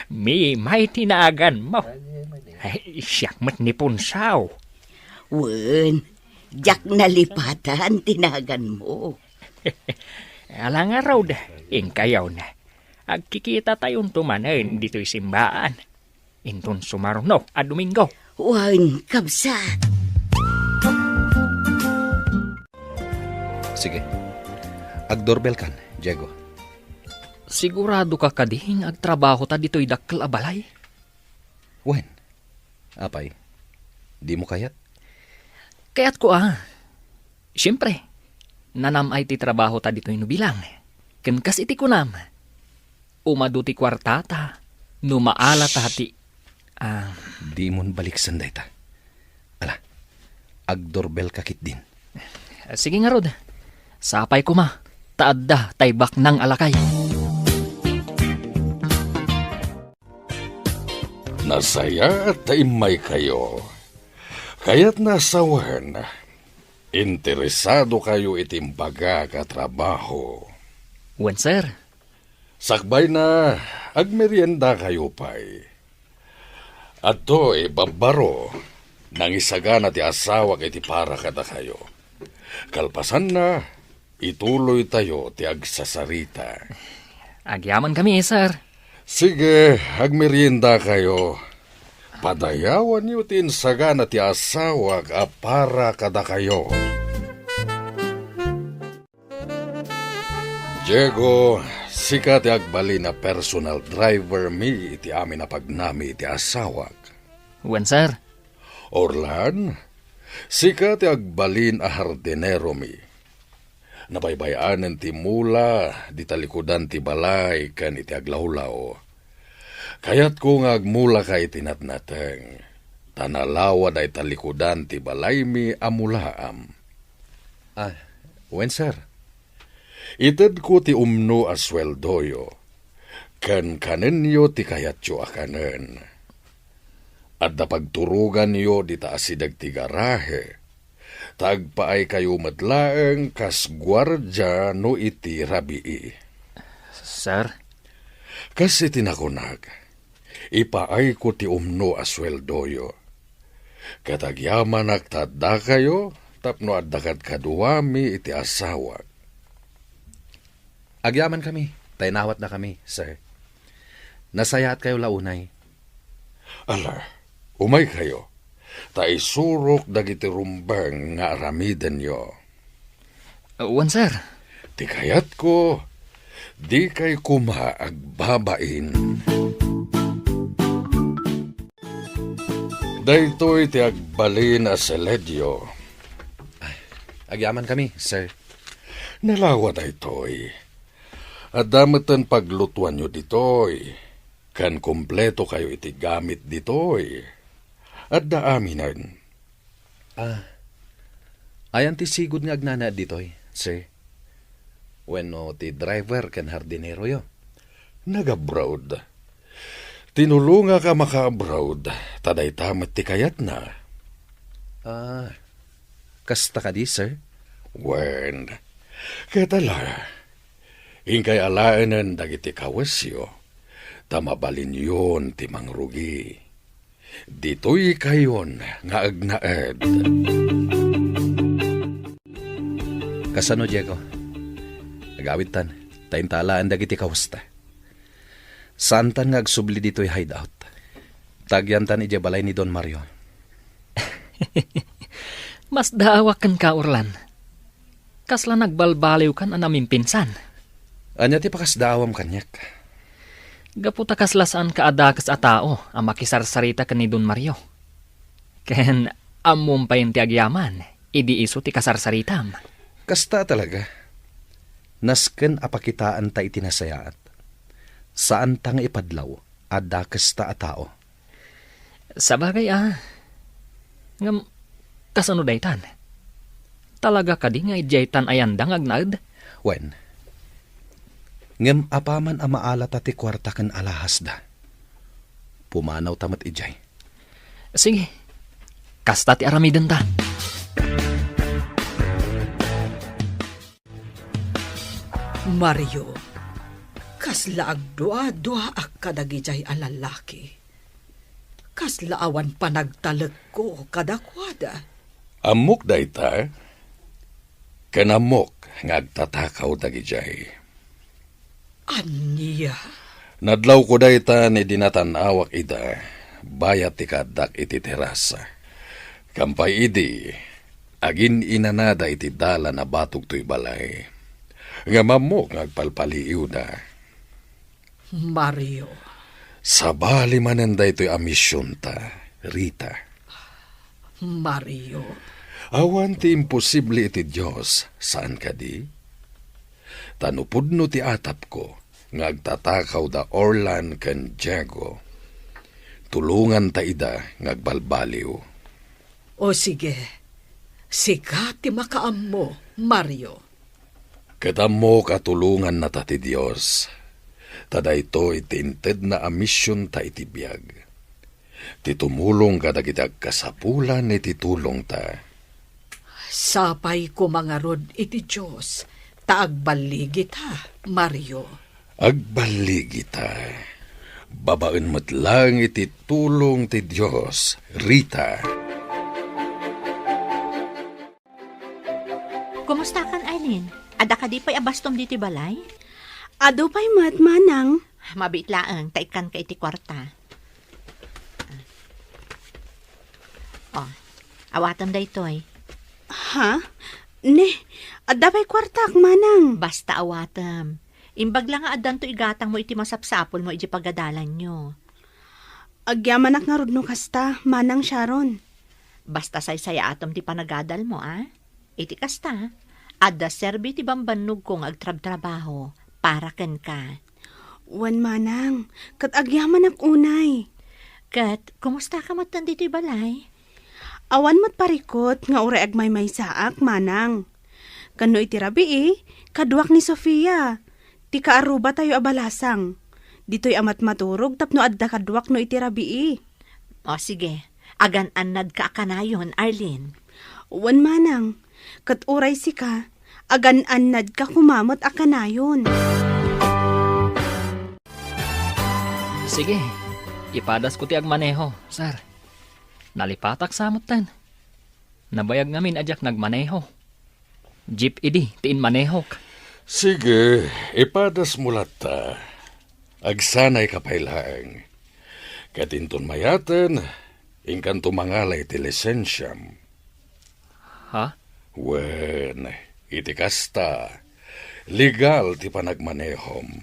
Mimay tinagan mo. Ay, siyak mat ni Punsaw. Wen, jak nalipatan tinagan mo. Alang araw da, ingkayaw na. Agkikita tayong tumanan dito'y simbaan. Intun sumarno a Domingo. Wan, kapsat. Sige. Agdoorbell kan, Diego. Sigurado ka kading agtrabaho ta dito'y dakkel a balay? Wen? Apay? Di mo kayat? Kaya't ko Siyempre, nanam ay ti trabaho ta dito'y nubilang. Ken kas iti kunam. Umadu ti kwartata, numaala ta hati. Di mon balik sanday ta. Ala, agdoorbell kakit din. Sige nga rod, sapay ko ma, taadda taybak ng alakay. Nasaya at taimay kayo. Kaya't nasawan, interesado kayo itimbaga ka trabaho. Wen sir, Sakbay na, agmerienda kayo pa'y. At to'y babaro, nang isagana ti asawa iti para kada kayo. Kalpasan na, ituloy tayo ti agsasarita. agyaman kami sir. Sige, agmerienda kayo. Padayawan niyo tin sagana ti asawa a para kada kayo. Diego, sika ti agbali na personal driver mi iti amin na pagnami iti asawak. Wen sir, Orlan, sika ti agbalin a hardinero mi. Nabaybayanan ti mula, di talikudan ti balay, kan iti aglawlaw. Kayat ko nga agmula ka itinatnateng, tanalawa day talikudan ti balay mi amulaam. Wen sir? Ited ko ti umno a sweldoyo, kan kanenyo ti kayatyo akanen. At napagturugan niyo di taasidag ti garahe, tagpaay kayo madlaeng kas gwardya no iti rabii. sir, Kas itinakunag, ipaay ko ti umno a sweldoyo. Katagyaman agtadda kayo, tapno addakad kaduwami iti asawak. Agyaman kami. Taynawat na kami, sir. Nasayaat kayo launay. Ala, umay kayo. Taisurok dagiti rumbang nga aramiden nyo. wen sir. Ti kayat ko, di kay kuma agbabain. Daytoy ti agbalin a seledyo. Agyaman kami, sir. Nalawa daytoy. At damatan paglutuan nyo ditoy. Kan kompleto kayo iti gamit ditoy. At daaminan. Ayan ti sigod nga agnana ditoy, sir. Wenno ti driver ken hardinero yo. Nag-abroad. Tinulunga ka maka-abroad. Taday tamat ti kayat na. Kasta ka di, sir? Wen, ketala. Ingkay alaanan dagiti kawasyo. Tamabalin yun ti mangrugi. Dito'y kayon nga agnaed. Kasano, Diego? Nagawid tan, taintalaan dagiti kawasta. Saan tan nga agsubli dito'y hideout? Tagyan tan ije balay ni Don Mario. Mas daawak kan ka, Orlan. Kasla nagbalbaliw kan anaming pinsan. Anya ti pakasdawam kanyak. Gaputa kasla saan kaadakas a tao ang makisarsarita kan ni Don Mario. Ken amum pa ti agyaman, idi iso ti kasarsaritam. Kasta talaga. Nasken apakitaan ta itinasayaat. Saan ta nga ipadlaw, ada kasta a tao. Sabagay ngam kasano daytan? Talaga ka di nga ijaytan ayandang agnaed? Wen, ngem apaman a maala ta ti kwarta ken alahas da. Pumanaw tamat ijay. Sige, kasta ti aramiden ta. Mario, kasla agdua-dua ak kadagijay a lalaki. Kasla awan panagtalag ko kadakwada. Amok dayta. Kanamok ngagtatakaw dagijay. Aniya? Nadlaw ko dayta ni dinatanawak ida. Bayat ti kadak iti terasa. Kampay idi. Agin inanada iti dala na batog to'y balay. Nga mamok ngagpalpaliiw na. Mario. Sabali mananda ito'y amisyon ta, Rita. Mario. Awan ti imposible iti Diyos, saan ka di? Tanupudno ti atap ko, ngagtatakaw da Orlan ken Diego. Tulungan ta ida, ngagbalbaliw. O sige, sika ti makaam mo, Mario. Katamo katulungan na ta ti Diyos. Tada ito itinted na amisyon ta iti biyag. Titumulong kadagitag kasapulan iti tulong ta. Sapay ko mga rod iti Diyos, taagbaligi ta, Mario. Agbaligi ta. Babaen mo't lang iti tulong ti Diyos, Rita. Kumusta kan, Arlene? Ada ka di pa'y abastom diti balay? Ado pa'y mat, manang. Mabit laang, taikan ka iti kwarta. Awatam da ito'y. Ha? Ne, ada pa'y kwartak, manang. Basta awatam. Imbag lang nga adan to igatang mo iti masapsapol mo iti pagadalan nyo. Agyamanak nga rod no kasta, manang Sharon. Basta say-saya atom ti panagadal mo, Iti kasta, ada serbi ti bambanog kong agtrab-trabaho para ken ka. Wan manang, kat agyamanak unay. Kat, kumusta ka matan dito'y balay? Awan mo't parikot nga ure agmay may saak, manang. Kano iti rabi kaduak ni Sofia. Ti kaaruba tayo abalasang. Dito'y amat maturog tapno adda kaduak no iti rabi. O sige, agan-anad ka akanayon, Arlene. Wan manang, kat uray si ka, agan-anad ka kumamot akanayon. Sige, ipadas ko ti agmaneho, sir. Nalipatak samot tan. Nabayag ngamin adyak nagmaneho. Jeep idi, tiin manehok. Sige, ipadas mulat ta. Agsanay kapailaang. Katinton mayaten, ingkan tumangalay ti lisensyam. Ha? Wen, iti kasta. Legal ti panagmanehom.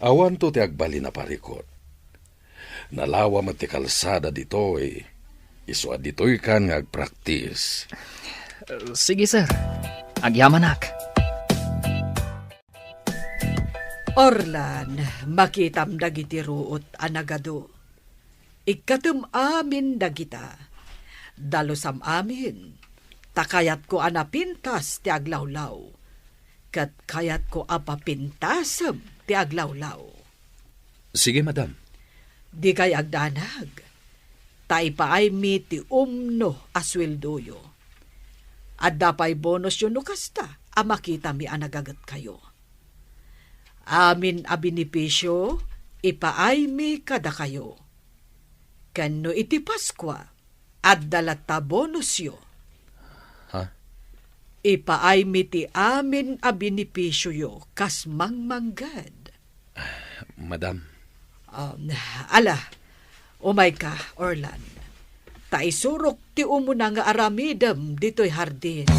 Awan to ti agbali na parikot. Nalawa mo ti kalsada ditoy. Iswa ditoy kan nga agpraktis. Sige, sir. Agyamanak. Orlan, makitam dagiti ruot anagado. Ikatum amin dagita. Dalusam amin. Takayat ko anapintas ti aglawlaw. Kat kayat ko apapintasam ti aglawlaw. Sige, madam. Di kay agdanag. Taipaay mi ti umno asweldoyo. At dapay bonus yun no kasta, makita mi anagagat kayo. Amin a binipisyo, ipaay mi kada kayo. Kano iti Paskwa, at dalata bonusyo. Ha? Ipaay mi ti amin a binipisyo yo, kas mangmanggad. Madam. Ala, umay ka, Orlan. Taisurok ti umuna nga aramidam dito'y hardin.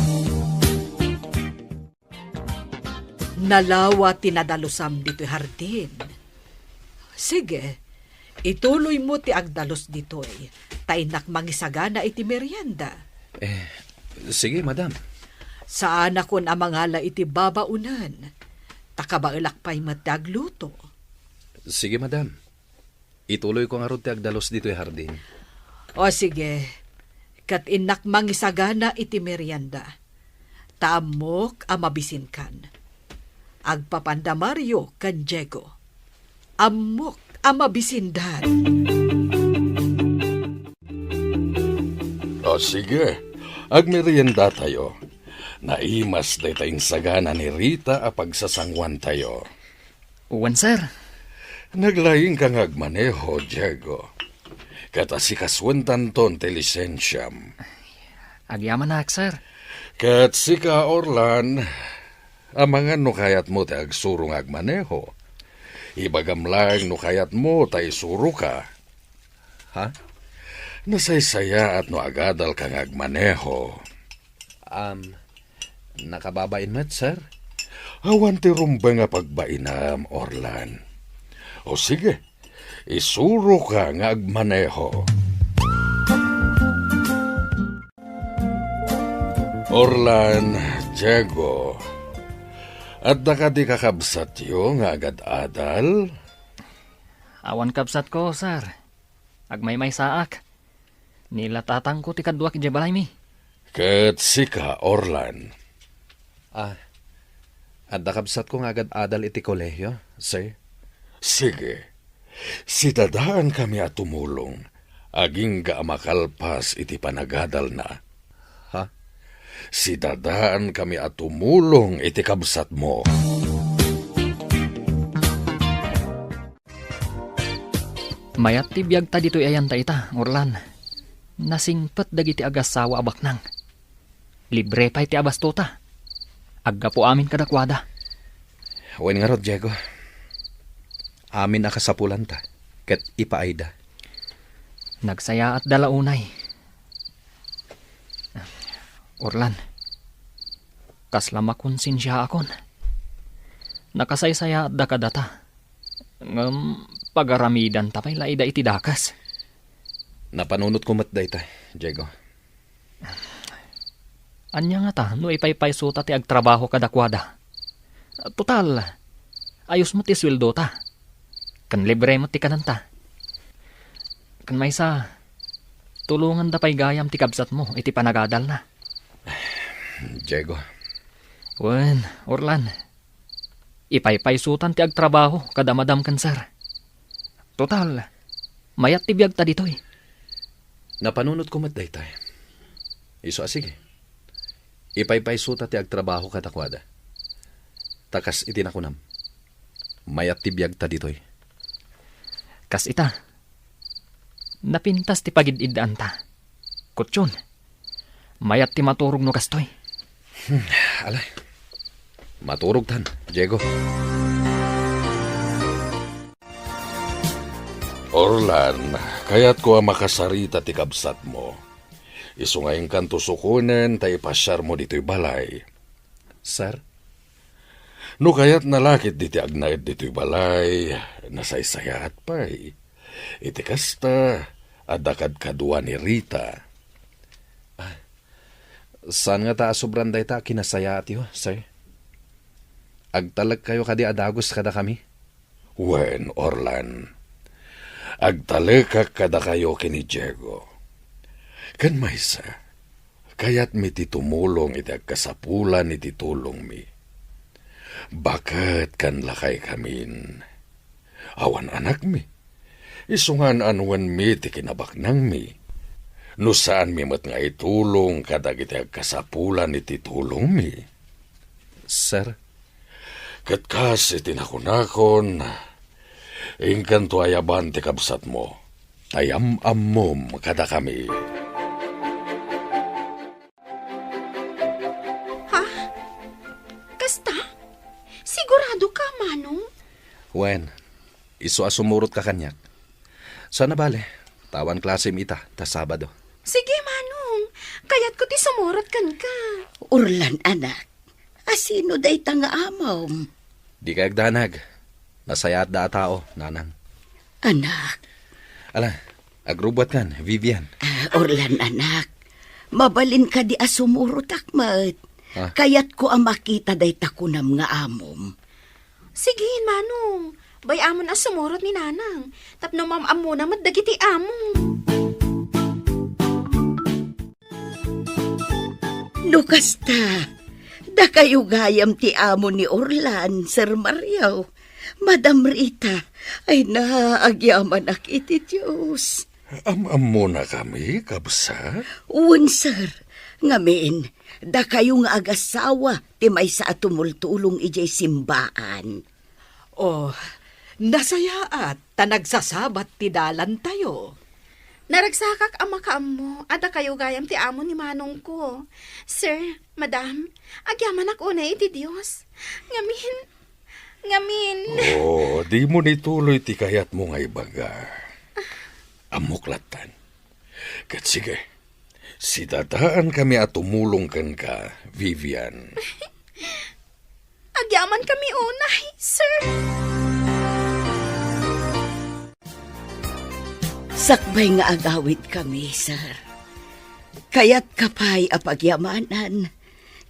Nalawa tinadalusam dito'y hardin. Sige, ituloy mo ti agdalos dito'y. Tainak mangisagana iti merienda. Sige, madam. Saan akon amangala iti babaunan. Takabailak pa'y matagluto. Sige, madam. Ituloy ko nga ron ti agdalos dito'y hardin. O sige, kat inak mangisagana iti merienda. Taamok amabisin kan. Agpapanda Mario kan Diego. Amok amabisindan. O sige, agmerienda tayo. Naimas day tayong sagana ni Rita a pagsasangwan tayo. Uwan, sir. Naglaing kang agmaneho, Diego. Kata si kaswantan ton te lisensyam. Agyaman na, sir. Kat si ka Orlan, amangan no kayat mo te agsurong agmaneho. Ibagam lang no kayat mo tay suro ka. Ha? Nasaysaya at no agadal kang agmaneho. Nakababain met, sir? Awan ti rumba nga pagbainam, Orlan. O sige, isuro ka nga agmaneho. Orlan, Diego, at ka di kakabsat yo nga agad-adal? Awan kabsat ko, sir. Agmay-may saak. Nilatatang ko ti kadwa ki balay mi. Ket sika, Orlan. At nakabsat ko nga agad-adal iti kolehiyo, sir? Sige, sitadaan kami at tumulong. Aging ka makalpas iti panagadal na. Ha? Sitadaan kami at tumulong iti kabsat mo. Mayat ti biyag ta dito'y ayan ta ita, Orlan. Nasingpet dagiti agasawa abaknang. Libre pa iti abastota. Agga po amin kadakwada. Wen nga rod, Diego. Amin akasapulan ta. Ket ipaayda. Nagsaya at dalaunay. Orlan, kaslamakon sinsya akon. Nakasaysaya at dakadata. Pagaramidan tapay laida iti dakas. Napanunot ko matday ta, Diego. Anya nga ta, no ipaypayso ta ti agtrabaho kadakwada. Total, ayos mo ti sweldo ta. Kan libre mo ti kananta. Kan may sa, tulungan da pay gayam ti kabsat mo, iti panagadal na. Diego. Wen, Orlan, ipaypaysutan ti agtrabaho kada madam kansar. Total, mayat ti biyag ta ditoy. Napanunot ko matday ta. Iso sige. Ipaypaysuta ti agtrabaho katakwada. Takas itinakunam. Mayat ti biyag ta ditoy. Kas ita, napintas ti pagid-idaan ta. Kutsyon, mayat ti maturog no kastoy. Alay. Maturog tan, Diego. Orlan, kaya't ko ang makasarita ti kabsat mo. Isungayang kanto sukunen, tayo pasyar mo dito'y balay. Sir? No kaya't nalakit diti agnaid dito'y balay, nasaysayat pa'y. Iti kasta, adakad kadwa ni Rita. Saan nga ta asubran day ta kinasaya atiyo, sir? agtalag kayo kadi adagos kada kami. Wen, Orlan, agtalekak kada kayo kini Diego. Kan maysa, kayat mi ti tumulong iti agkasapulan iti tulong mi. Bakit kan lakay kamin? Awan anak mi, isungan anwan mi ti kinabaknang mi. No saan mi mat nga itulong kadag iti agkasapulan iti tulong mi. Sir, Katkas iti nakunakon, ingkan to ayaban ti kabsat mo, tayam-ammom kada kami. Kasta? Sigurado ka, Manong? Wen, iso asumurot ka kanyak. Sana bale, tawan klase ita, ta Sabado. Sige, Manong. Kaya't ko ti sumurot kan ka. Orlan, anak. Asino day tanga amom? Di kayag danag. Nasayat da tao, nanang. Anak, Ala, agrubot kan, Vivian. Orlan, anak. Mabalin ka di asumurot akmat. Ah. Kayat ko ang makita day takunam nga amom. Sige, Manong. Bayamon as sumurot ni Nanang. Tapno mamam na madagiti among. Lukasta, da kayo gayam ti amo ni Orlan, Sir Mario. Madam Rita, ay naagyaman ak iti Diyos. Am-am muna kami, kabsat? Uwan, sir. Ngamin, da kayo nga agasawa, ti may sa tumultulong ijay simbaan. Oh, nasayaat, tanagsasabat ti dalan tayo. Naragsakak ang makaam mo, at kayo gayam ti amo ni Manong ko. Sir, Madam, agyaman ak una iti Diyos. Ngamin. Oo, di mo nituloy ti kayat mo nga ibaga. Amuklatan. Kat sige, sidadaan kami at tumulong kan ka, Vivian. Agyaman kami unay, sir. Sakbay nga agawid kami, sir. Kaya't kapay apagyamanan,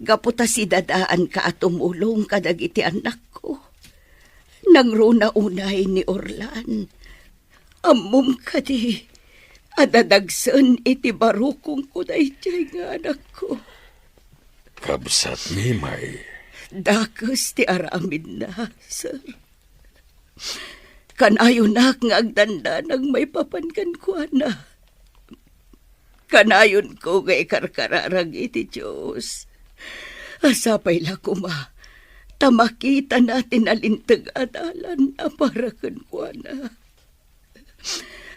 gaputa si dadaan ka at tumulong kadag iti anak ko. Nang runa unay ni Orlan, amom ka di, adadagsan iti barukong ko na iti nga anak ko. Kabsat ni May. Dakos ti aramin na, sir. Kanayon na nga agdanda ng may papankan ko na. Kanayon ko ngay karkararag iti Diyos. Asapay la kuma, tamakita natin alintag adalan na parakan ko na.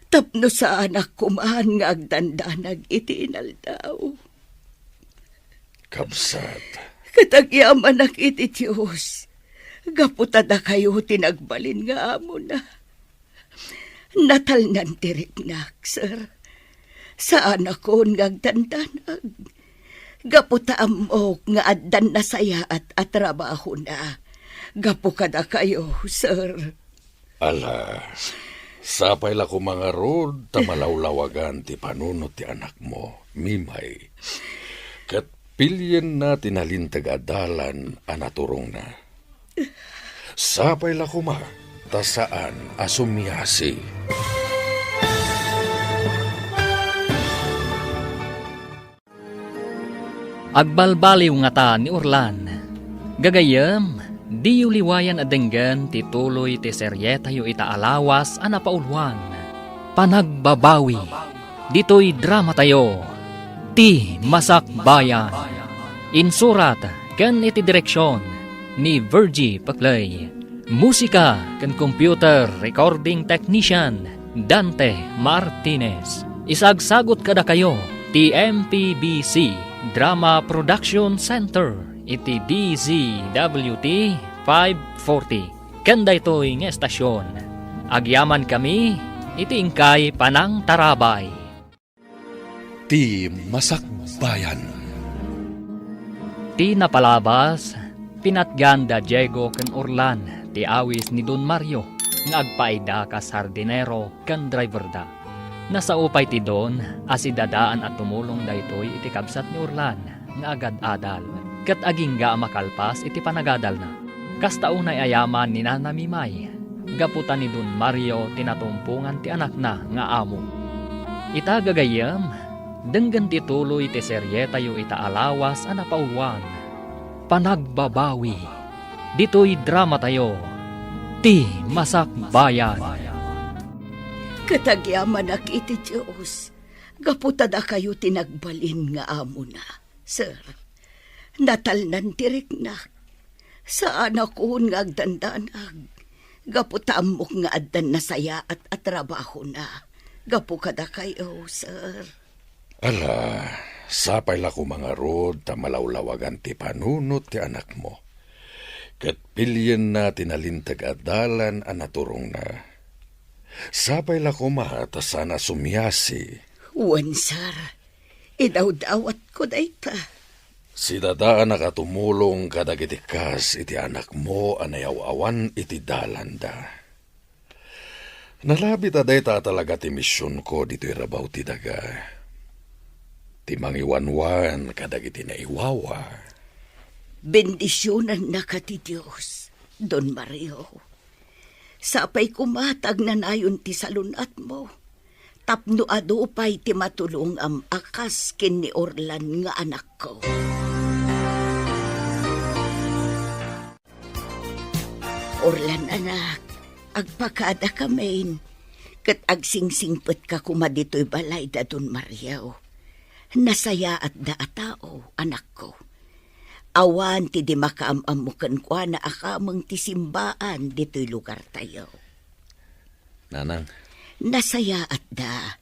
Tapno sa anak kumahan nga agdandanag iti inaldaw. Kabsat. Katagyaman ak iti Diyos. Gaputada kayo tinagbalin nga amo na. Natal nan tiriknak, sir. Sa anak ko ngagdandanag. Gaputa amok nga addan na saya at trabaho na. Gapukada kayo, sir. Ala, sapay la ko mga rod, tamalawlawagan ti panunot ti anak mo, Mimay. Kat pilyen na tinalintag adalan anaturong na. Sapay la kuma, tasaan asumyasi. Agbalbaliw nga ta ni Orlan. Gagayam, di yu liwayan adenggan ti tuloy ti seryeta yu itaalawas anapaulwan. Panagbabawi, dito'y drama tayo. Ti Masak Bayan. Insurat ken iti direksyon ni Virgie Paclay. Musika ken computer recording technician Dante Martinez. Isagsagot kada kayo ti MPBC Drama Production Center iti DZWT 540. Kanda ito'y nga estasyon. Agyaman kami iti ingkay Panang Tarabay. Ti Masak Bayan. Ti napalabas, pinatganda Diego ken Orlan, ti awis ni Don Mario, nga agpaida ka sardinero ken driver da. Nasaupay ti Don, asidadaan at tumulong daytoy iti kabsat ni Orlan, nga agad-adal, ket agingga makalpas iti panagadal na. Kasta unay ayaman ni Nana Mimay, gaputan ni Don Mario tinatumpungan ti anak na nga amo. Ita gagayam, denggan ti tuloy ti serye tayo ita alawas a napauwan. Panagbabawi, dito'y drama tayo, ti Masakbayan. Katagyaman ak iti Diyos, gaputada kayo tinagbalin nga amo na. Sir, natalnan tirik na. Saan akon nga agdandanag, gaputamok nga addan na saya at atrabaho na. Gapu kada kayo, sir. Ala, sapay la ko mga rod ta malawlawagan ti panunot ti anak mo. Kat pilyen na tinalintag adalan a naturong na. Sapay la ko mahata sana sumyasi. Wan, sir. Idaw-dawat ko dayta. Si dadaan nakatumulong kadagitikas iti anak mo anayaw-awan iti dalanda. Nalabit aday ta talaga ti misyon ko dito irabaw ti daga. Ti mangiwanwan kadagiti naiwawa. Bendisyonan na ka ti Diyos, Don Mario. Sapay kumatag na nayon ti salunat mo. Tapno adupay ti matulong am akas ken ni Orlan nga anak ko. Orlan anak, agpakada kamain, kat agsingsingpet ka kumadito'y balay da Don Mario. Nasaya at daatao, anak ko. Awan ti di makaamamukan kwa na akamang ti simbaan dito'y lugar tayo. Nanang, Nasaya at da,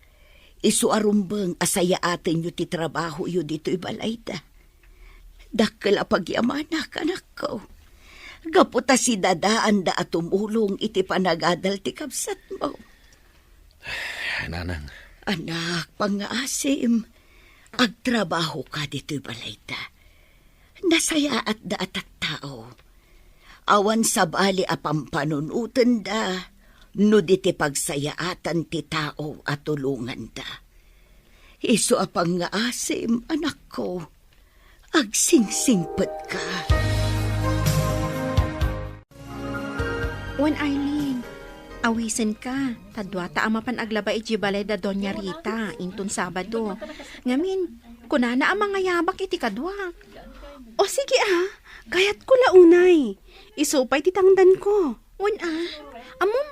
isuarumbang asaya atin yu ti trabaho yu dito'y balay da. Dakkel apagyamanak, anak ko. Gaputa si dadaan da at tumulong iti panagadal ti kabsat mo. Nanang, Anak, pangaasim, agtrabaho ka dito'y balay da. Nasaya at da at tao. Awan sa bali apampanunutan da, no di ti pagsayaatan ti tao at tulungan da. Iso apang nga asim, anak ko, agsingsingpet ka. Wan Eileen, awisen ka. Tadwata amapan aglaba iti balay da Doña Rita, intun Sabado. Ngamin, kunana ang mga yabak iti kadwa. O sige kayat ko launay. Isupay titangdan ko. Wan amom,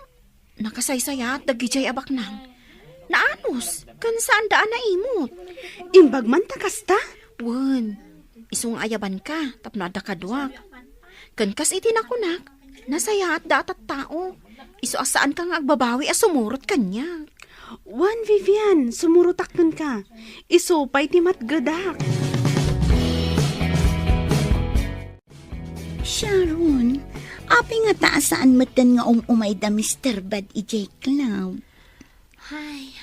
nakasaysayat dagijay abak nang. Naanos, kan saan daan na imot? Imbag man takasta? Wan, isung ayaban ka, tapno ada kadwa. Kan kas iti nakunak, nasaya at datat tao. Iso asaan ka nga agbabawi a sumurot kanya. Wan, Vivian, sumurutak nun ka. Isupay ti matgadak. Sharon, api nga taasaan matan nga umay da Mr. Bad ijay Cloud. Ay,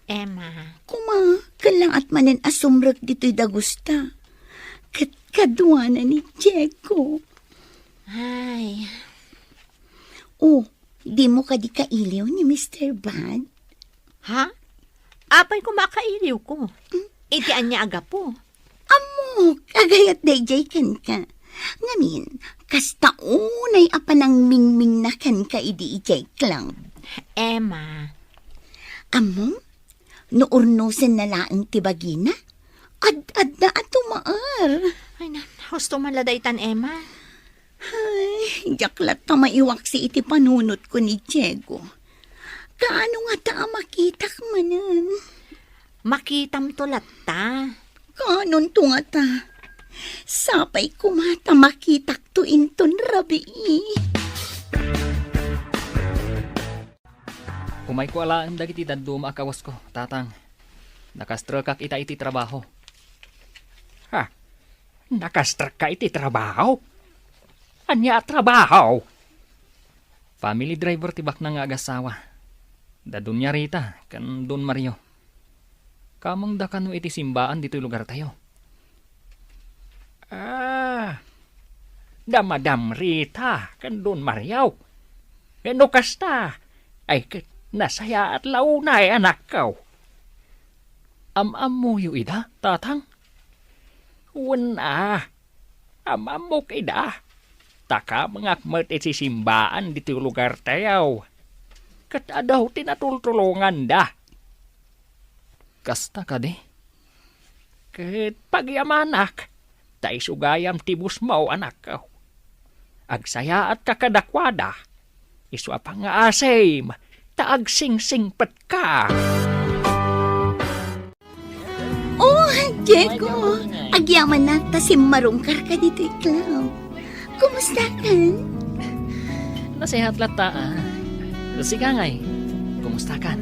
Emma. Kuma, kalang at manen asumrek dito'y dagusta. Kadwa na ni Diego. Ay, Oh, di mo ka di kailiw ni Mr. Bad? ha? Apay kumakailiw ko. Itian niya aga po. Amo, agayat dayjay kan ka. Ngamin, kasta unay apanang mingming na kan ka idi ijay Cloud. Emma. Amo, nuurnusin na laang tibagina? Ad na atumaar. Ay na, husto man ladaytan, Emma. Ay, jaklat ta maiwak si iti panunot ko ni Diego. Kaano nga ta makitak manan? Makitam tulat ta. Kanon to nga ta? Sapay kumata makitak to inton rabi. Kumay ko alaang dagiti daddo maakawas ko, tatang. Nakastra kak ita iti trabaho. Ha? Nakastrak ka iti trabaho? Anya trabaho? Family driver tibak na nga agasawa. Da Doña Rita, kan Don Mario. Kamang da kano iti simbaan dito lugar tayo. Da Madam Rita, kan Don Mario. No kasta, ay nasaya at launay anak ko. Am-am mo yu ida, tatang? Wan amamok ida. taka mangakmet iti simbaan diti lugar tayaw. Kat adaw tinatultulungan da. Kasta ka di? Kat pagyamanak, ta isugayam tibus mo anak ko. Agsaya at kakadakwada, iswa pa nga asem, ta agsingsingpet ka. Oh, Diego, agyaman na ta si marungkar ka dito iklaw. Kumusta ka? Nasihat lata Sige ngay, kumusta ka?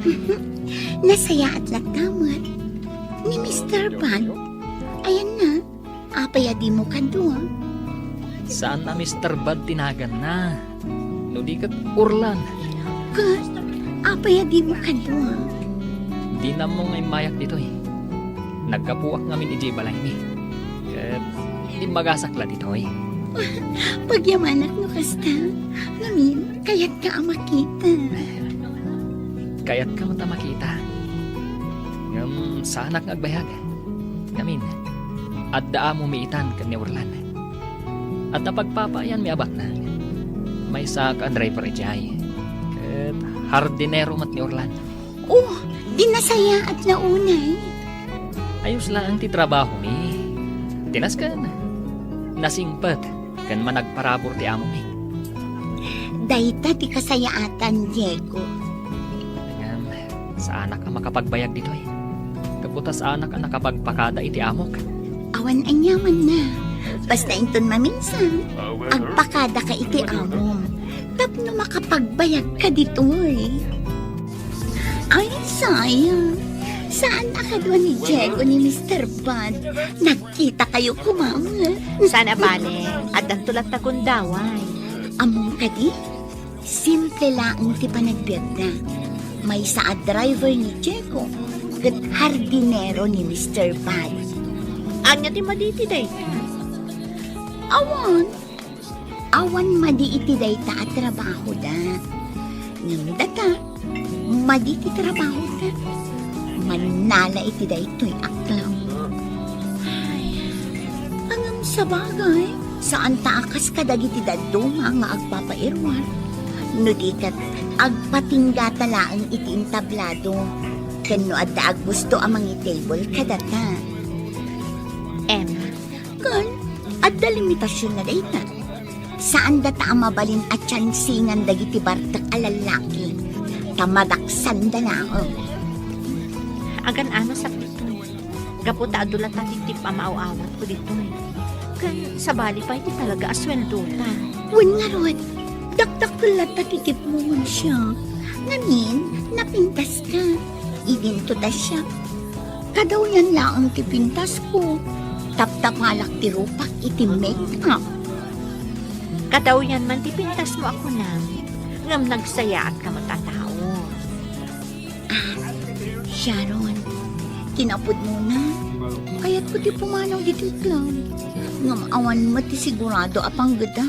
Nasaya at lagdamot. Ni Mr. Pan. Ayan na, apaya di mo ka doon. Saan na Mr. Bad tinagan na? No di kat urlan. Kat, apaya di mo ka doon. Di na mo ngay mayak dito eh. Nagkapuak ngamin iji balay ni. Kat di magasakla dito eh. Pagyamanak no kasta. Ngamin, kaya't ka ang makita. Kaya't ka mata makita. Ngam sanak ngagbayag. Ngamin, at daa mo miitan kan ni Orlan. At napagpapayan mi abak na. May sak ang driver ijay. Kat hardinero mat ni Orlan. Oh, dinasaya at naunay. Ayos lang ang titrabaho mi. Tinas kan. Nasingpet. Kan managparabor ti amo mi. Dayta ti kasayaatan, Diego. Ngam, sa anak ang makapagbayag dito eh. Kaputas anak ang nakapagpakada iti amok. Awan anyaman na. Basta inton maminsan, agpakada ka iti amom. Tapno makapagbayag ka dito eh. Ay, sayang. Saan nakadwa ni Diego ni Mr. Bud? Nagkita kayo kumama. Sana bale, at ang tulat na kundaway. Among kadi, simple lang ti panagbiag na. May saad driver ni Diego, kat hardinero ni Mr. Bud. Anya ti maditi day. Awan madiiti dayta at trabaho da. Ngam data, maditi trabaho da. Manala iti daytoy aklaw. Ay, angam sa bagay, saan taakas kadagiti daduma nga agpapairwar. No dikat, agpatingga talaang iti intablado. Kano adda agbusto amang table kadata. Emma, Kan, adda limitasyon na dayta. Saan data ang mabalin at tsansingan dagiti bartak alalaki. Tamadaksan dalaang. agan ano sa dito. Gaputa adulat na titip amaaw-awat ko dito eh. Kan sa bali pa iti talaga asweldo ta. Wen nga rod, dakdak kulat tatitip mo man siya. Ngamin, napintas ka. Idinto ta siya. Kadaw yan lang ang tipintas ko. Tap-tapalak ti rupak iti make-up. Kadaw yan man tipintas mo ako na. Ngam nagsaya at kamatataon. Sharon, kinapod mo na. Kaya't ko ti pumanaw dito lang. Ngamawan mo ti sigurado apang gada.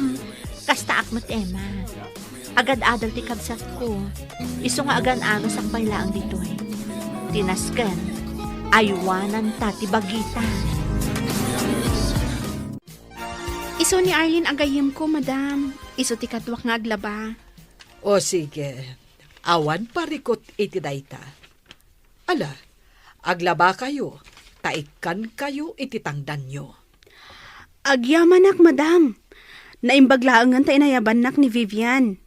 Kasta akmat Emma. Agad adal ti kabsat ko. Iso nga agan agos ang pailaang dito eh. Tinaskan. Aywanan ta ti bagita. Iso ni Arlene agayim ko, madam. Iso ti katwak nga aglaba. O sige, awan parikot iti dayta. Ala, aglaba kayo, taikan kayo iti tangdan nyo. Agyamanak, madam. Naimbaglaangan ta inayabanak ni Vivian.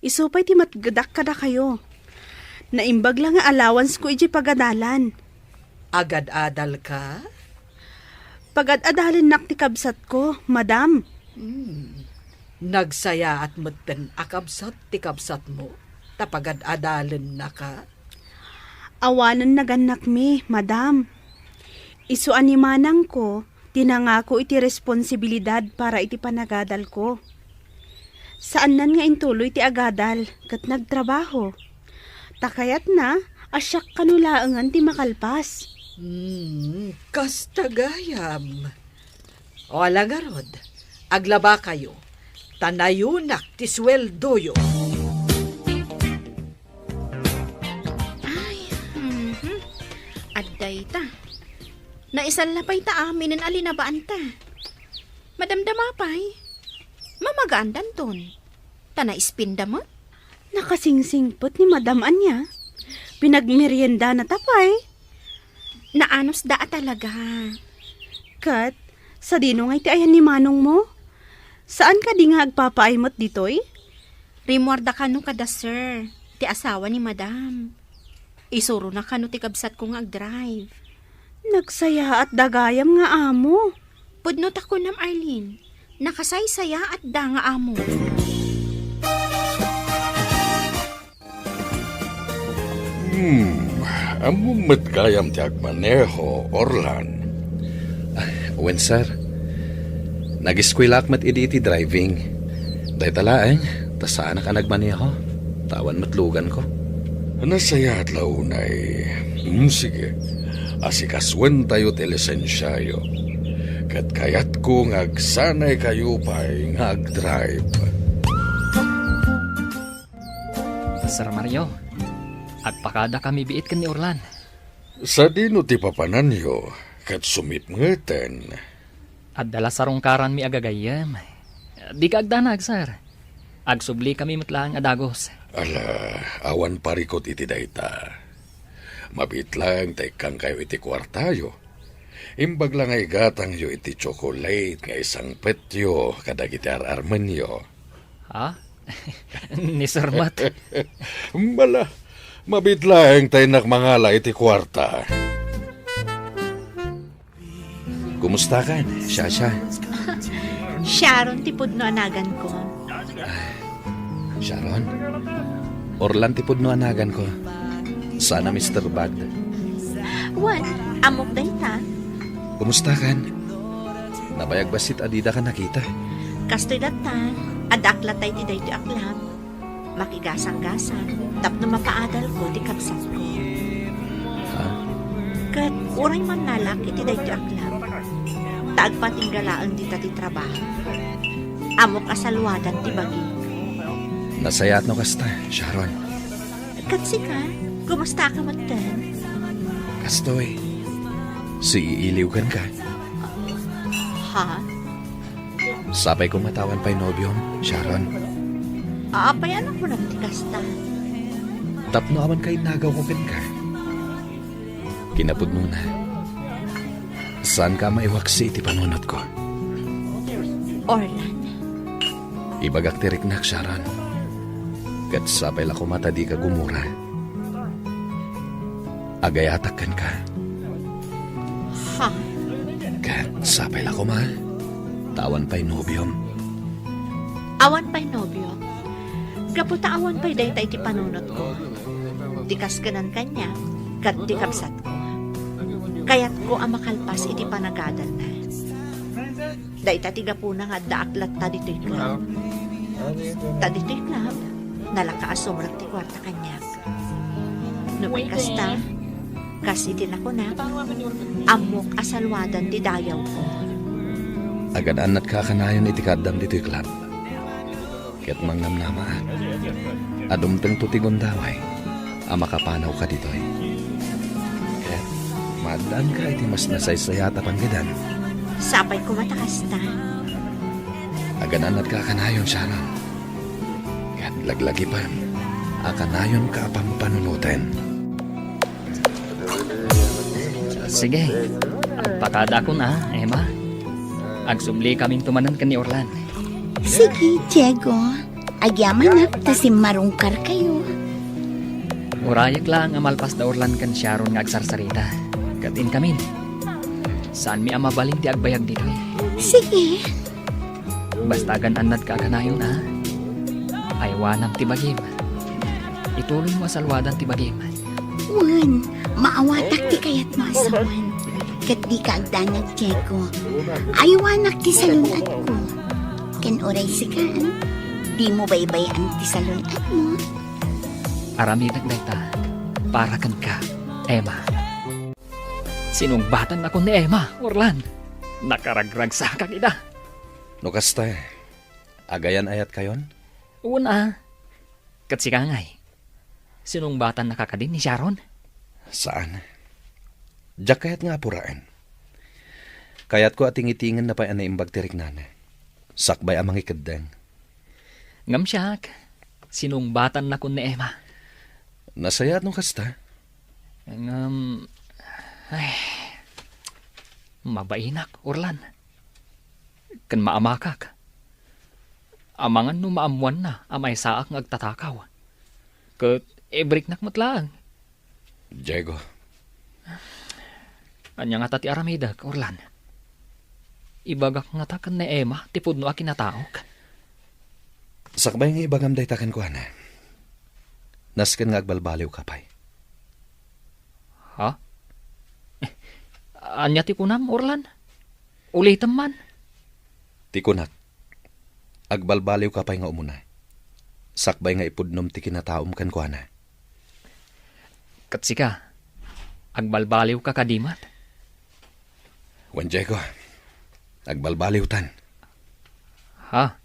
Iso pa'y ti matgadak kada kayo. Naimbagla nga allowance ko iji pagadalan. Agad-adal ka? Pagad-adalin nak ti kabsat ko, madam. Nagsaya at maten akabsat ti kabsat mo, tapagad-adalin na ka? Awanan naganak mi, madam. Isu animanang ko, tinangako iti responsibilidad para iti panagadal ko. Saan nan nga intuloy ti agadal, kat nagtrabaho. Takayat na, asyak kanulaangan ti makalpas. Kastagayam. O alagarod, aglaba kayo, tanayunak ti sweldoyo. Adday ta. Naisalapay ta amin ang alinabaan ta. Madamdama pa'y. agaandan ton? Tana ispinda mo? Nakasingsingpot ni Madam Anya. Pinagmerienda na tapay. Naanos da talaga. Kat, sa dino nga iti ayan ni Manong mo? Saan ka di nga agpapaaymot ditoy? Rimorda ka no kada sir. Ti asawa ni Madam. Isuro na ka no ti kabsat ko nga ag-drive. Nagsaya at dagayam nga amo. Pudnot ako nam Arlene. Nakasaysaya at da nga amo. Amumat gayam ti agmaneho, Orlan. Wen, sir. Nag-eskwilak mat iti driving. Day talaang, tasaan ka nagmaneho. Tawan matlugan ko. Nasaya at launay. Sige. Asikaswen tayo ti lisensyayo. Kat kayat ko ngagsanay kayo pa'y ngag-drive. Sir Mario, agpakada kami biit kan ni Orlan. Sa dino ti papananyo, kat sumipngeten. At dala sarungkaran mi agagayam. Di ka agdanag, sir. Agsubli kami matlaang adagos. Ala, awan parikot iti dayta. Mabit lang kang kayo iti kwartayo. Imbag lang ay gatang yo iti chocolate nga isang petyo kadag iti ararmanyo. Ha? Ni Sir Mat. Bala, mabit lang nakmangala iti kwarta. Kumusta kan, Shasha? Sharon, tipod no anagan ko. Sharon? Orlan tipod no anagan ko. Sana Mr. Bad. Wan, amok day ta. Kumusta kan? Nabayag basit adida ka nakita? Kastoy data, adaklat tayo ti day ti aklap. Makigasang-gasang, tapno mapaadal ko ti kabsat ko. Ha? Kat uray man nalak iti day ti aklap. Taagpatinggalaan di ti trabaho. Amok asalwadan ti bagi. Nasayat no kasta, Sharon. Katsi ka, kumusta ka magtan? Kastoy. Si iiliw kan ka. Ha? Sapay kong matawan pa'y nobyom, Sharon. Aapayan ako ng tikasta. Tapno aman kay nagaw ko kan ka. Kinapod muna. Saan ka maiwaksi iti panunot ko? Orlan, Ibagak tirik nak, Sharon. Kat sapay la kumata di ka gumura. Agayatak kan ka. ha? Kat sapay la kuma. Tawan pa'y nobyom. Awan pa'y nobyo. Kaputa awan pa'y day iti panunot ko. Dikas ganan kanya, kat di kabsat ko. Kayat ko ang makalpas iti panagadal na. Dayta tiga po na nga daaklat ta dito'y club. Ta dito'y club, nalakaasumrak ti kwarta kanyak. Nupay kasta, kasi din ako na, amok asalwadan di dayaw ko. Agadaan at kakanayon iti kadam dito'y club. Ket mangnamnamaan. Adumteng tutigon daway. Amakapanaw ka dito'y. Ket madaan ka iti mas nasaysayata panggidan. Sapay ko matakasta. Agadaan at kakanayon, Sharon. Ket laglagi pa. Akanayon ka pampanunutin. Sige, agpakada ko na, Emma. Agsubli kaming tumanan kan ni Orlan. Sige, Diego. Agyaman na, tasim marungkar kayo. Urayak lang ang malpas da Orlan kan Sharon nga agsarsarita. Katin kamin. Saan mi amabaling ti agbayag dito? Sige. Basta gananad ka kanayon ha. Aywanam ti bagim. Ituloy mo asalwadan ti bagim. Wan, maawatak ti kayat mo asawan. Kat di ka agdanag, Diego. Aywanak ti salunat ko. Ken oray sikaan, di mo baybayan ti salunat mo. Aramidag dayta, para kan ka, Emma. Sinungbatan ako ni Emma, Orlan. Nakaragrag sa kakita. No kasta, agayan ayat kayon? Una, katsikangay. Sinungbatan nakakadin ni Sharon? Saan? Diyak kayat nga apuraan. Kayat ko ating itingan na pa na imbag tirik nana. Sakbay amang ikadang. Ngam siyak, sinungbatan na kun ni Emma. Nasayat no kasta? Ngam, ay, mabainak, Orlan. Kan maamakak. Amangan no maamuan na, amay saak ng agtatakaw. Kat, ebrik nak matlang. Diego, Anya nga tati aramidak, Orlan. Ibagak nga takan ni Emma, tipod no akinataok. sakbay nga ibagam day takan ko, ana. Nasken nga agbalbaliw kapay. Ha? Anya ti kunam, Orlan? Ulitam man. Tikunak, agbalbaliw kapay nga umuna. Sakbay nga ipudnom ti kinataom kan ko, ana. Katsika, agbalbaliw ka kadimat. Wan Diego, agbalbaliw tan. Ha?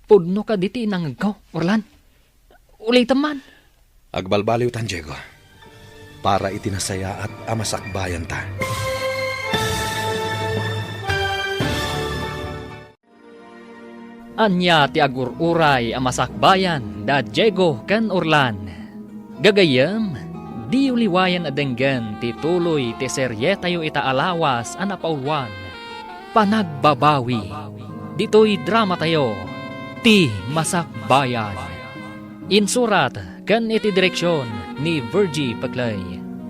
Pudno ka diti nangagaw, Orlan. Ulitam man. Agbalbaliw tan, Diego. Para itinasaya at amasakbayan ta. Anya ti agururay amasakbayan da Diego kan Orlan. Gagayam, di uliwayan adenggan ti tuloy ti seryetayo itaalawas anapaulwan. Panagbabawi. Dito'y drama tayo. Ti Masakbayan. Insurat kan iti direksyon ni Virgie Paglay.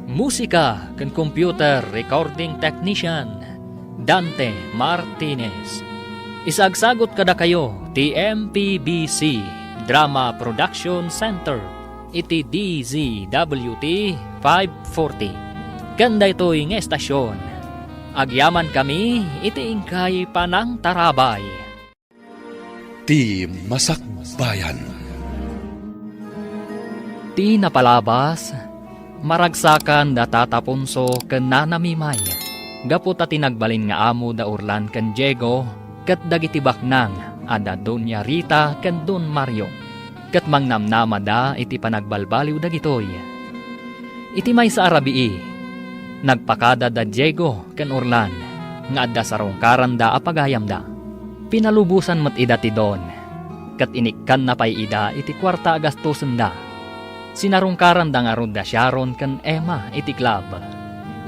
Musika kan computer recording technician Dante Martinez. Isagsagot kada kayo ti MPBC Drama Production Center iti DZWT 540. Kanda ito'y nga estasyon. Agyaman kami iti ingkay panang tarabay. Ti Masakbayan. Ti napalabas, maragsakan da tatapunso ken nanamimay. Gapot at tinagbalin nga amo da Orlan ken Diego, ket dagiti baknang ada Doña Rita ken Don Mario. Ket mangnamnama da iti panagbalbaliw dagitoy. Iti may sa arabii, nagpakada da Diego ken Orlan, nga adda sarongkaran da apagayam da. Pinalubusan mat ida ti Don, ket inikkan na pay ida iti kwarta agastusen da. Sinarungkaran da nga rod da Sharon ken Emma iti club.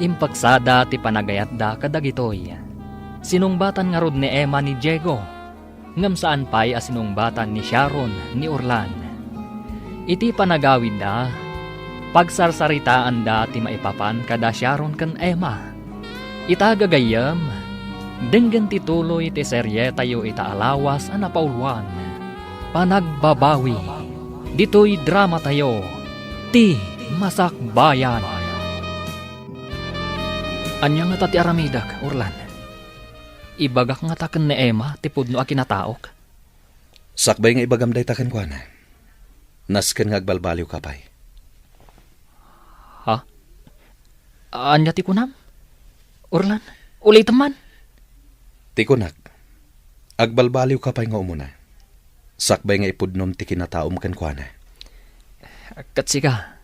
Impaksada ti panagayat da kadagitoy. Sinungbatan nga rod ni Emma ni Diego. Ngam saan pay a sinungbatan ni Sharon ni Orlan. Iti panagawid da, pagsarsaritaan da ti maipapan kada Sharon ken Emma. Itagagayam, denggan ti tuloy ti serye tayo itaalawas a napaulwan. Panagbabawi. Dito'y drama tayo. Ti Masakbayan. Anya nga tati aramidak, Orlan. Ibagak nga taken ni Emma, ti pudno a kinataok. Sakbay nga ibagam day takan ko, ana. Nasken nga agbalbaliw kapay. Ha? Anya ti kunam? Orlan, ulitam man. Tikunak, agbalbaliw kapay nga umuna. Sakbay nga ipudnom ti kinataom kan ko, ana. Katsika,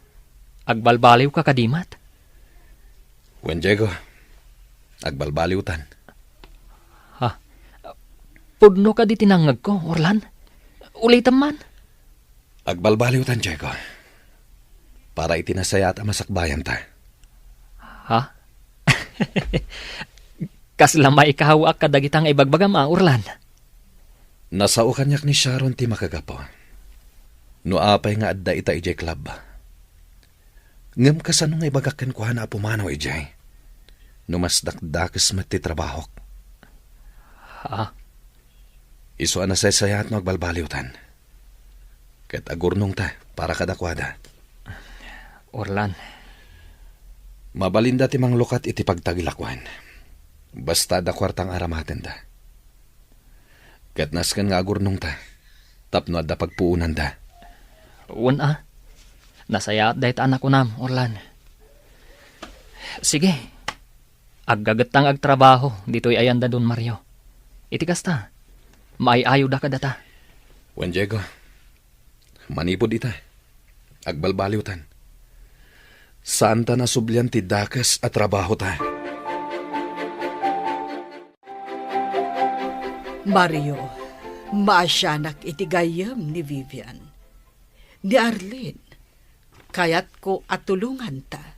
agbalbaliw ka kadimat. Wan Diego, agbalbaliw tan. Ha? Pudno ka di tinangag ko, Orlan. Ulitam man. Agbalbaliw tan, Diego. Para itinasaya at amasakbayan ta. Ha? Kaslamay ikahawa ka dagitang ibagbagam Orlan. Nasao kanyak ni Sharon ti makagapo. No apay nga adda ita ijay club. Ngam kasano nga ibagakan ko na apumanaw ijay. No mas dakdakas mat ti trabahok. Ha? Iso na sayat no agbalbaliw tan. Ket agurnong ta para kadakwada. Orlan. Mabalinda ti manglukat iti pagtagilakwan. Basta da kwartang aramaten da. Ket nasken nga agurnong ta. Tapno adda pagpuunan da. Una, nasaya dahit anak ko nam, Orlan. Sige, aggagatang agtrabaho, dito'y ayanda Don Mario. Itikas ta, maiayo da ka data. Juan Diego, manipod ita, agbalbaliw tan. Saan ta nasublyan ti dakas at trabaho ta? Mario, Maasyanak iti gayam ni Vivian. Ni Arlene, kayat ko at tulungan ta.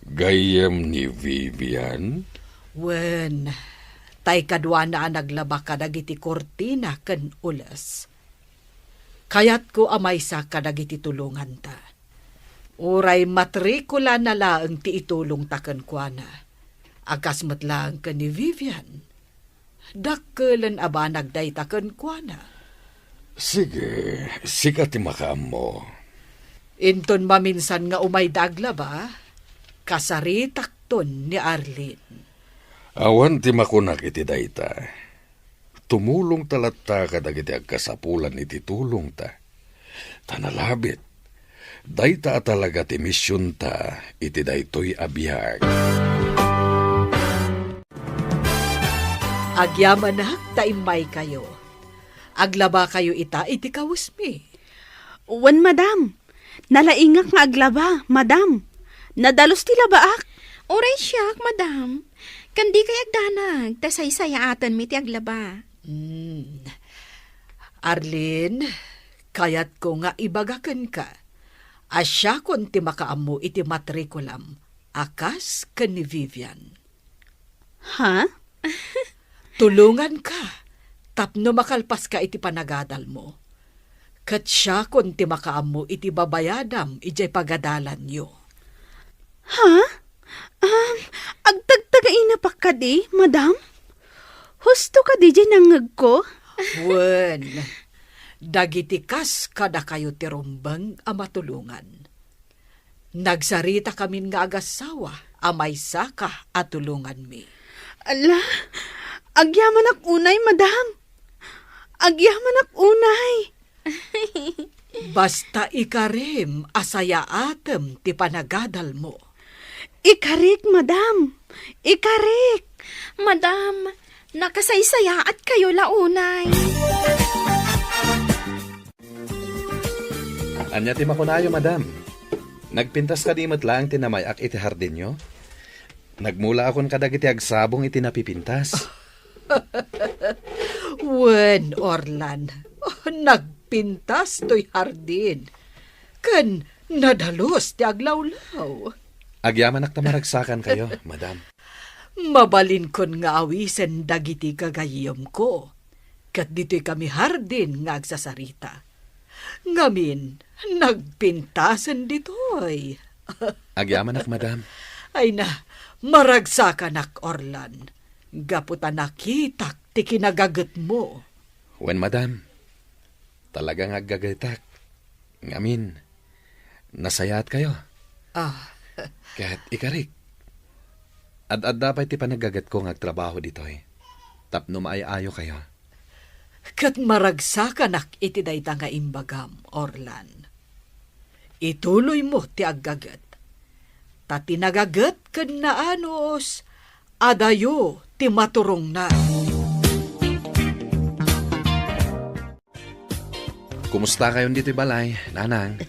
Gayam ni Vivian? Wen, tay kadwa na naglaba ka dagiti kortina ken ulas. Kayat ko amay sa kadagiti tulungan ta. Uray matrikula na laeng ti itulong taken kwa na. Akas matlang ka ni Vivian. Dakkelan aba nagday taken kwa na. Sige, sikat ti makaam mo. Inton maminsan nga umay dagla ba? Kasaritak ton ni Arlene. Awan ti makunak iti dayta. Tumulong talatta kadagiti agkasapulan iti tulong ta. Tanalabit. Dayta talaga ti misyon ta iti daytoy abiyag. Agyamanak taimay kayo. Aglaba kayo ita iti kawusmi. Wan, madam. Nalaingak nga aglaba, madam. Nadalos ti labaak. Oray siyak, madam. Kandi kay agdanag, tasay-sayatan mi ti aglaba. Arlene, kayat ko nga ibagakan ka. Asya kon ti makaamu iti matrikulam. Akas ken ni Vivian. Ha? Tulungan ka. Tapno makalpas ka iti panagadal mo. Kat siya kon ti makaamu iti babayadam ijay pagadalan nyo. Ha? Agtagtagain na pa ka di, madam? Husto ka di dyan nangag ko? Wen, dagitikas kada kayo ti rumbang a matulungan. Nagsarita kami nga agasawa, amay saka at tulungan mi. Ala, agyaman ak unay, madam. Agyaman ak unay. Basta ikarim asaya atem ti panagadal mo. Ikarik, madam. Ikarik. Madam, nakasaysayaat kayo launay. Anya ti makunayo, madam. Nagpintas ka di matlaang tinamayak iti hardin nyo? Nagmula akon kadagiti agsabong iti napipintas. Wen, Orlan, nagpintas to'y hardin. Kan nadalos ti aglawlaw. Agyaman tamaragsakan kayo, madam. Mabalin kon nga awisen dagiti kagayom ko. Kat dito'y kami hardin nga agsasarita. Ngamin, nagpintasan dito'y. Agyaman madam. Ay na, maragsakan ak, Orlan. Gaputa nakitak ti kinagagat mo. Wen, madam. Talagang aggagatak. Ngamin, nasayat kayo. Kahit ikarik. Ad dapat ti panagagat ko ngagtrabaho dito eh. Tapno maayayo kayo. Kat maragsakan ak iti dayta nga imbagam, Orlan. Ituloy mo ti aggagat. Tati nagagat kan naanos, adayo ti maturong na. Kumusta kayo dito balay, nanang?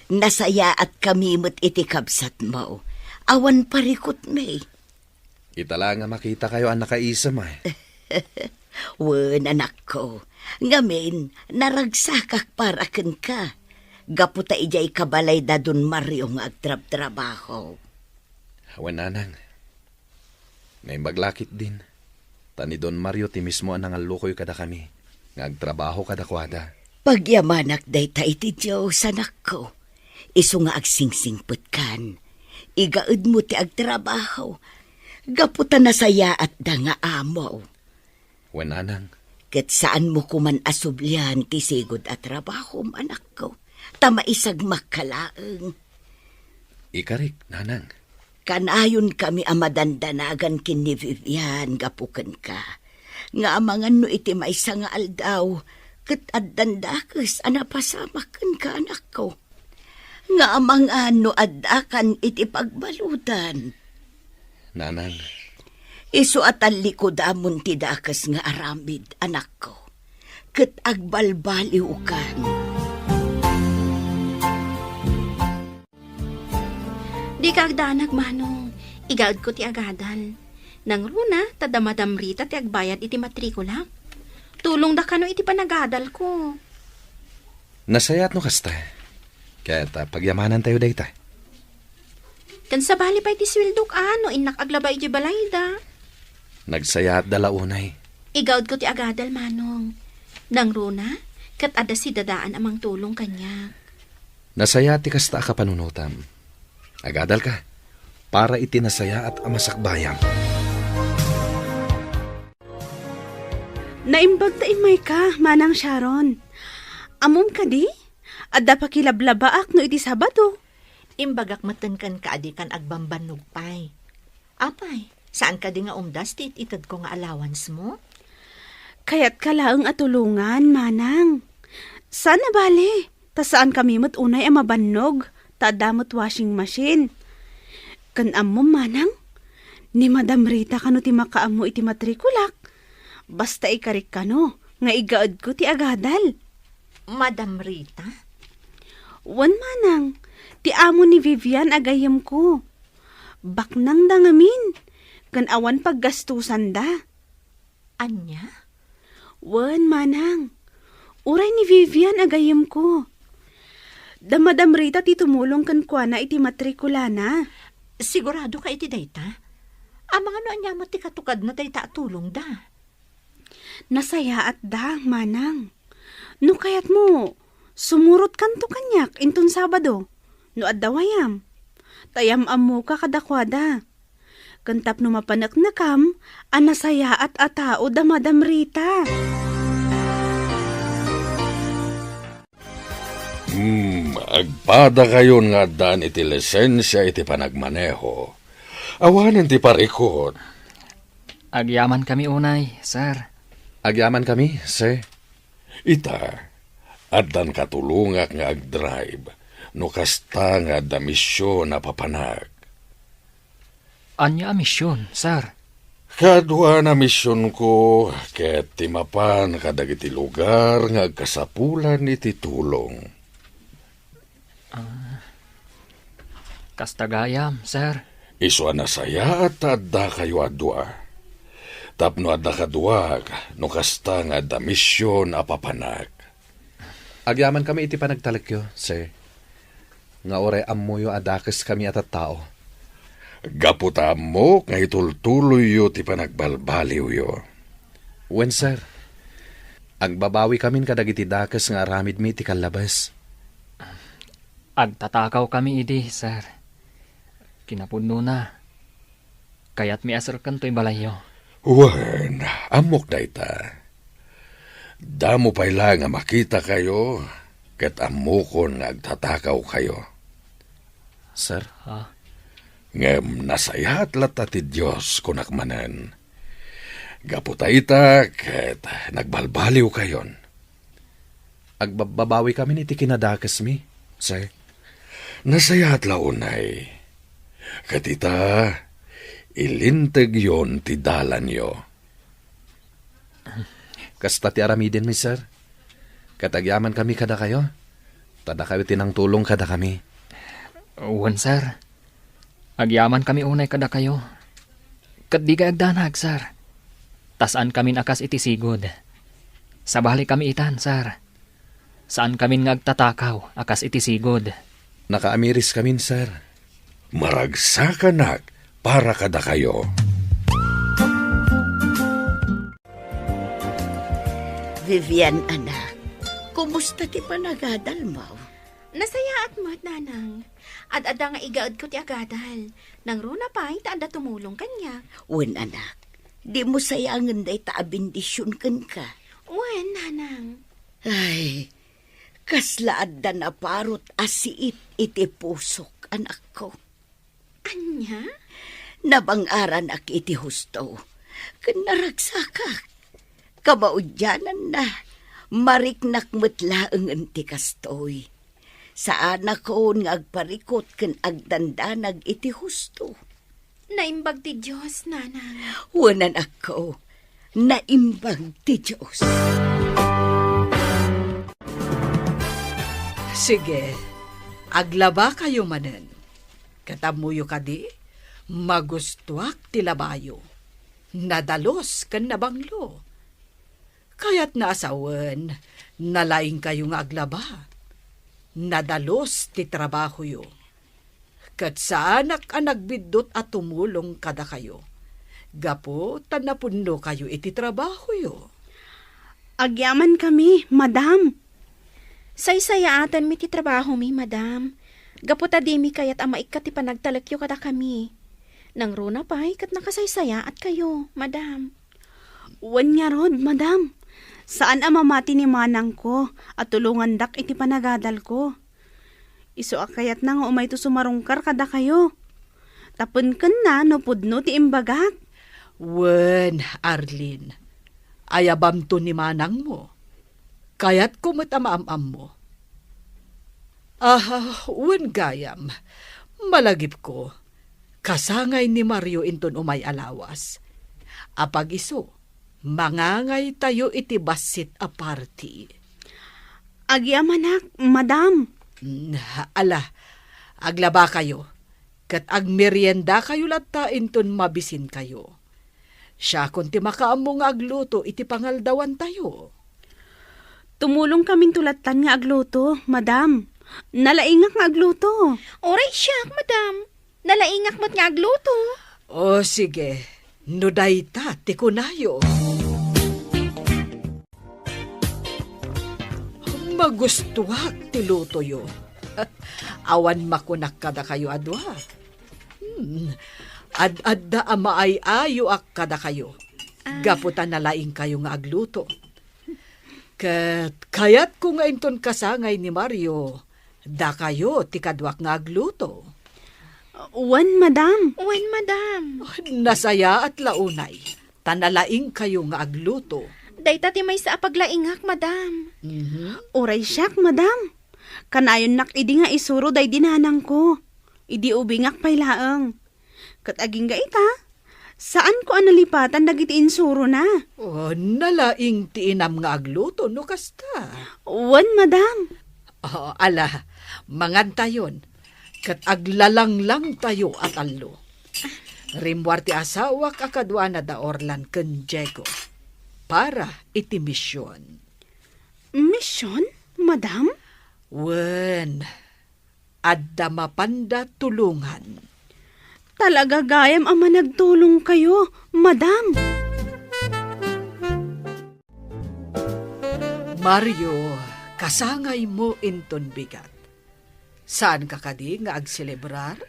Nasaya at kami mo't iti kabsat mo. Awan parikot may. Itala nga makita kayo ang nakaisam ay. Wen, anak ko. Ngamin, naragsakak para ken ka. Gaputa ijay kabalay da dun Mario nga agtrab-trabaho. Wen, nanang. Ngay maglakit din. Tani Don Mario ti mismo ang nangalukoy kada kami. Ngagtrabaho kada kwada. Pagyamanak day ta iti Diyos, anak ko. Isu nga agsingsingput kan. Igaud mo ti agtrabaho. Gaputa nasaya at da nga amo. Wen, nanang. Ket saan mo kuman asublihan ti sigod at trabaho, anak ko. Tamaisag makalaeng. Ikarik, nanang. Kanayon kami amadandanagan kin ni Vivian gapuken ka. Nga amangan no iti maisa nga aldaw. Ket addandakes anapasamaken ka, anak ko. Nga amangan no addakan iti pagbalutan. Nanang. Isu atan likodamon ti dakas nga aramid, anak ko. Ket agbalbaliw kan. Di ka agdanag, manong. Igaad ko ti agadal. Nang runa, tadamadamrita ti agbayad iti matrikula. Tulong da kano iti panagadal ko. Nasayat no kasta. Kaya pagyamanan tayo dayta. Kan sa bali pa iti swildok ano, inak aglaba iti balayda. Nagsayat dala unay. Igawad ko ti agadal, manong. Nang runa, kat ada si dadaan amang tulong kanya. Nasayat ti kasta ka panunutam. Agadal ka. Para iti nasaya at amasakbayam. Naimbag ta imay ka, Manang Sharon. Amom ka di? Adda pa kilablabaak no iti Sabado. Imbagak matenkan ka adikan agbambanog pay. Apay, saan ka di nga umdas ti itad ko nga allowance mo? Kaya't kalaang atulungan, Manang. Sana bale, ta saan kami mo't unay ang mabannog, ta damot washing machine. Kan amom, Manang, ni Madam Rita kano ti makaamo iti matrikulak. Basta ikarik kano, nga igaad ko ti agadal. Madam Rita? Wan, Manang, ti amo ni Vivian agayam ko. Baknang dangamin, kan awan paggastusan da. Anya? Wan, Manang, uray ni Vivian agayam ko. Da Madam Rita ti tumulong kan kwa na iti matrikula na. Sigurado ka iti dayta? Amang ano anya mo ti katukad na dayta tulong da? Nasaya at da, Manang. No kayat mo, sumurot kanto kanyak intun Sabado. No addawayam. Tayam amo ka kadakwada. Kantap no mapanak na kam, anasaya at atao da Madam Rita. Agpada kayon nga dan iti lisensya iti panagmaneho. Awanan ti parikot. Agyaman kami unay, sir. Agyaman kami, sir. Ita, addan katulungak nga agdrive, no kasta nga da misyon na papanag. Anya misyon, sir. Kadwa na misyon ko, ket timapan kadagiti lugar nga kasapulan iti tulong. Kastagayam, sir. Isu na saya at adda kayo adwa. Tapno adda kaduag, no kasta nga da misyon apapanag. Agyaman kami iti panagtalakyo, sir. Nga oray amuyo adakes kami at tao. Gaputa mo nga itultuloy yo ti panagbalbaliw yo. Wen, sir. Agbabawi kami kadagiti dakes nga aramid mi ti kalabas. Agtatakaw kami idi, sir. Kinapuno na. Kaya't mi asar kanto'y balayo. Wen, amok na ita. Damo pa'y lang nga makita kayo, ket amokon nga agtatakaw kayo. Sir? Ha? Ngem nasayat lata ti Diyos kunakmanen. Gaputa ita, ket nagbalbaliw kayon. Agbabawi kami iti kinadakes mi, sir. Nasayat launay. Katita, ilinteg yon ti dalan yo. Kasta ti aramidin mi, sir. Katagyaman kami kada kayo. Tada kayo tinang tulong kada kami. Wan, sir. Agyaman kami unay kada kayo. Kat di ka agdanag, sir. Tasaan kami akas iti sigod. Sabali kami itan, sir. Saan kami ngagtatakaw akas iti sigod. Nakaamiris kami, sir. Maragsakanag para kada kayo. Vivian, anak, kumusta ti panagadal mo? Nasaya at mo't, nanang. At ada nga igaad ko ti agadal. Nang runa pa'y taanda tumulong kanya. Wen, anak, di mo sayangan day taabindisyon kan ka. Wen, nanang. Ay, kaslaad na parot asiit iti pusok, anak ko. Anya? Nabangaran ak iti husto. Kanaragsakak. Kabaudyanan na. Mariknak mutlaang anti kastoy. Saan ako nga agparikot kan agdandanag iti husto. Naimbag ti Diyos, nanang. Wanan ako. Naimbag ti Diyos. Sige, aglaba kayo manen. Katamuyo ka di, magustuak ti labayo. Nadalos kan nabanglo. Kaya't naasawan, nalaing kayo nga aglaba. Nadalos ti trabaho yo. Kat sa anak ang nagbidot at tumulong kada kayo. Gapo, tanapundo kayo iti trabaho yo. Agyaman kami, madam. Say-sayatan mi ti trabaho mi, madam. Gaputa di mi kayat ama ikat ti panagtalakyo kada kami. Nang runa pa'y kat nakasaysaya at kayo, madam. Wan nga rod, madam. Saan amamati ni manang ko at tulungan dak iti panagadal ko. Iso akayat na nga umay to sumarungkar kada kayo. Tapon kan na no pudno ti imbagak. Wen, Arlene, ayabam to ni manang mo. Kaya't kumatamaam mo. Wen gayam, malagip ko. Kasangay ni Mario inton umay alawas. Apag iso, mangangay tayo iti basit a party. Agyamanak, madam. Ala, aglaba kayo. Kat agmerienda kayo latta inton mabisin kayo. Siya kung ti makaamong agluto iti pangaldawan tayo. Tumulong kaming tulatan nga agluto, madam. Nalaingak nga agluto. Oray siya, madam. Nalaingak mo't nga agluto. O sige, nudayta, tikunayo. Magustuhak ti luto yo. Awan makunak kada kayo adwa. Ad-adda ama ay ayo ak kada kayo. Gaputan na laing kayo nga agluto. Kayat ko nga inton kasangay ni Mario, da kayo ti kadwak nga agluto. Wan, madam. Wen, madam. Nasaya at launay, tanalaing kayo nga agluto. Dayta ti may sa apaglaingak, madam. Oray siyak, madam. Kanayon nak idi nga isuro day dinanang ko. Idi ubingak pay laeng. Kat aging ga ita, saan ko analipatan dagiti insuro na? Nalaing ti inam nga agluto no kasta. Wan, madam. Ala, mangantayon. Kat aglalang tayo at allo. Rimwar ti asawak akadwa na da Orlan ken Diego. Para iti misyon. Misyon, madam? Wen, adda mapanda tulungan. Talaga gayam ama nagtulong kayo, madam. Mario, kasangay mo inton bigat. Saan ka kadi nga agselebrar?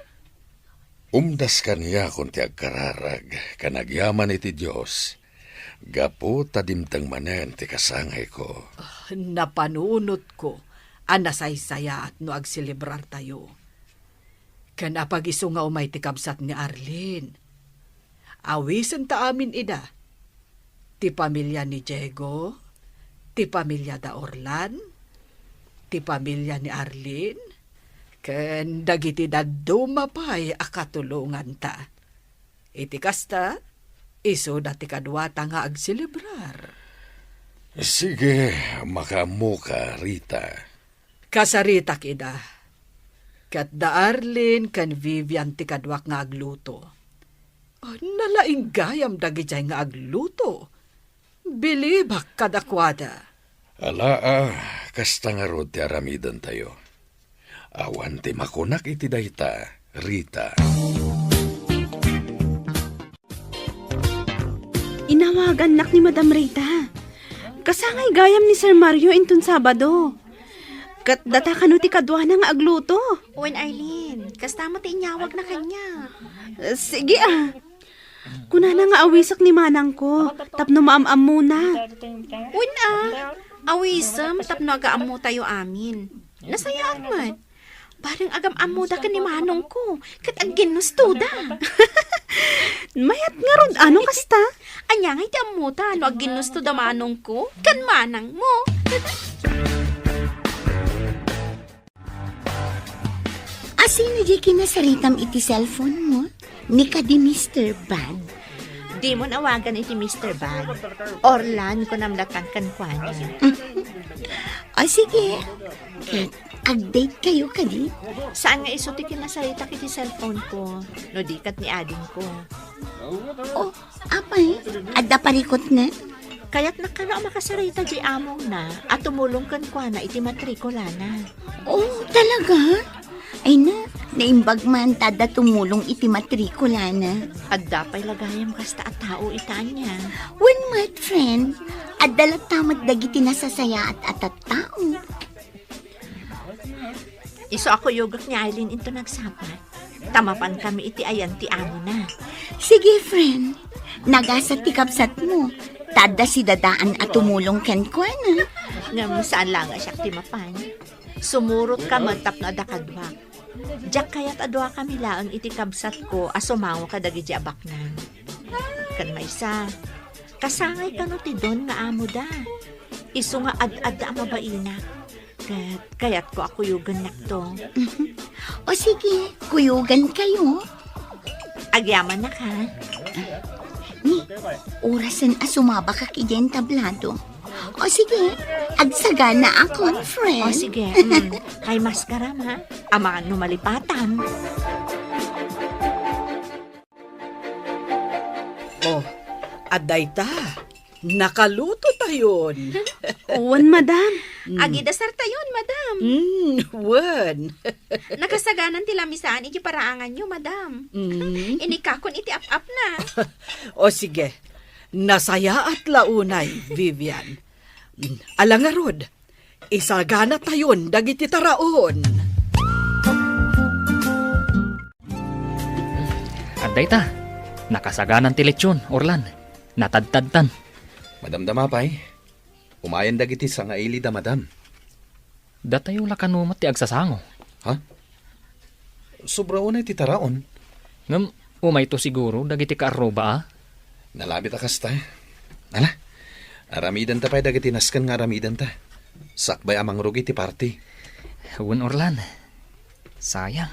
Umdas kaniya kung ti agkararag, kanagyaman iti Diyos. Gapo tadimtang manen ti kasangay ko. Napanunot ko, anasaysaya at no agselebrar tayo. Kanapag iso nga umay ti kabsat ni Arlene. Awisan ta amin ida. Ti pamilya ni Diego, ti pamilya da Orlan, ti pamilya ni Arlene, ken dagiti daddo mapay akatulungan ta. Iti kasta, iso dati kadwata nga agselebrar. Sige, makamu ka, Rita. Kasarita kida. Kat da Arlene kan Vivian ti kadwak nga agluto. Nalaing gayam dagiti nga agluto. Bilibak kadakwada. Ala, kasta nga rod ti aramidan tayo. Awan ti makunak iti dayta, Rita. Inawagan nak ni Madam Rita. Kasangay gayam ni Sir Mario inton Sabado. Kat data kanu ti kadwa na nga agluto. Wen, Arlene, kastama ti inyawag na kanya. Sige Kuna na nga awisak ni manang ko. Tapno maamam muna. Wen, awisam tapno agaam mo tayo amin. Nasayaan man. Parang agam-amo da ka ni manong ko. Kat ang ginusto da. Mayat nga ron, ano kasta? Anya nga iti amuta, no ag ginusto da manong ko, kan manang mo. Asino di kinasaritam iti cellphone mo? Ni ka di Mr. Bag. Di mo nawagan iti Mr. Bag. Orlan ko namlakan kankwana. O sige, ag-date kayo kadi? Saan nga iso ti kinasarita kiti cellphone ko? No dikat ni ading ko. Oh, apay, adda parikot na? Kaya't nakana makasarita di among na at tumulong kan kwa na iti matrikula na. Oh, talaga? Ay na, naimbag man tada tumulong iti matrikula na. At dapay lagayam kasta at tao itanya. When my friend, at dalat tamat dagiti nasasaya at atat tao. Iso ako yugak ni Aileen into nagsapat. Tamapan kami iti ayan ti amo na. Sige, friend. Nagasat ti kapsat mo. Tada si dadaan at tumulong ken kwa na. Ngam saan lang siya ti mapan. Sumurot ka mantap na adakadwa. Diyak kaya't adwa kami laang iti kabsat ko asumango ka dagi di abaknan. Kan maysa. Kasangay ka no ti don nga amo da. Iso nga ad-ad da mabaina. Kaya't ko ako yugan nakto. O sige, kuyugan kayo. Agyaman na ka. Ni, orasan asumaba ka kiyen tablado. O sige, agsaga na ako, friend. O sige, kay maskaram ha. Ama numalipatan. Oh, aday ta. Nakaluto tayon. Uwan, madam. Agidasar tayon, madam. Wan. Nakasaganan ti lamisaan iti paraangan nyo, madam. Inikakon iti ap-ap na. O sige, nasaya at launay, Vivian. Alangarod, isagana tayon dagiti taraon. Aday ta, nakasaganan ti lechon, Orlan. Natadtadtan. Madam Damapay, umayan dagiti sa nga ili da madam. Datayo la kanumat ti agsasango. Ha? Sobra unay ti taraon. Ngam, umay to siguro dagiti kaaroba ah. Nalabit akas ta. Ala, aramidan ta pa'y dagiti naskan nga aramidan ta. Sakbay amang rugi ti party. Huwag Orlan. Sayang.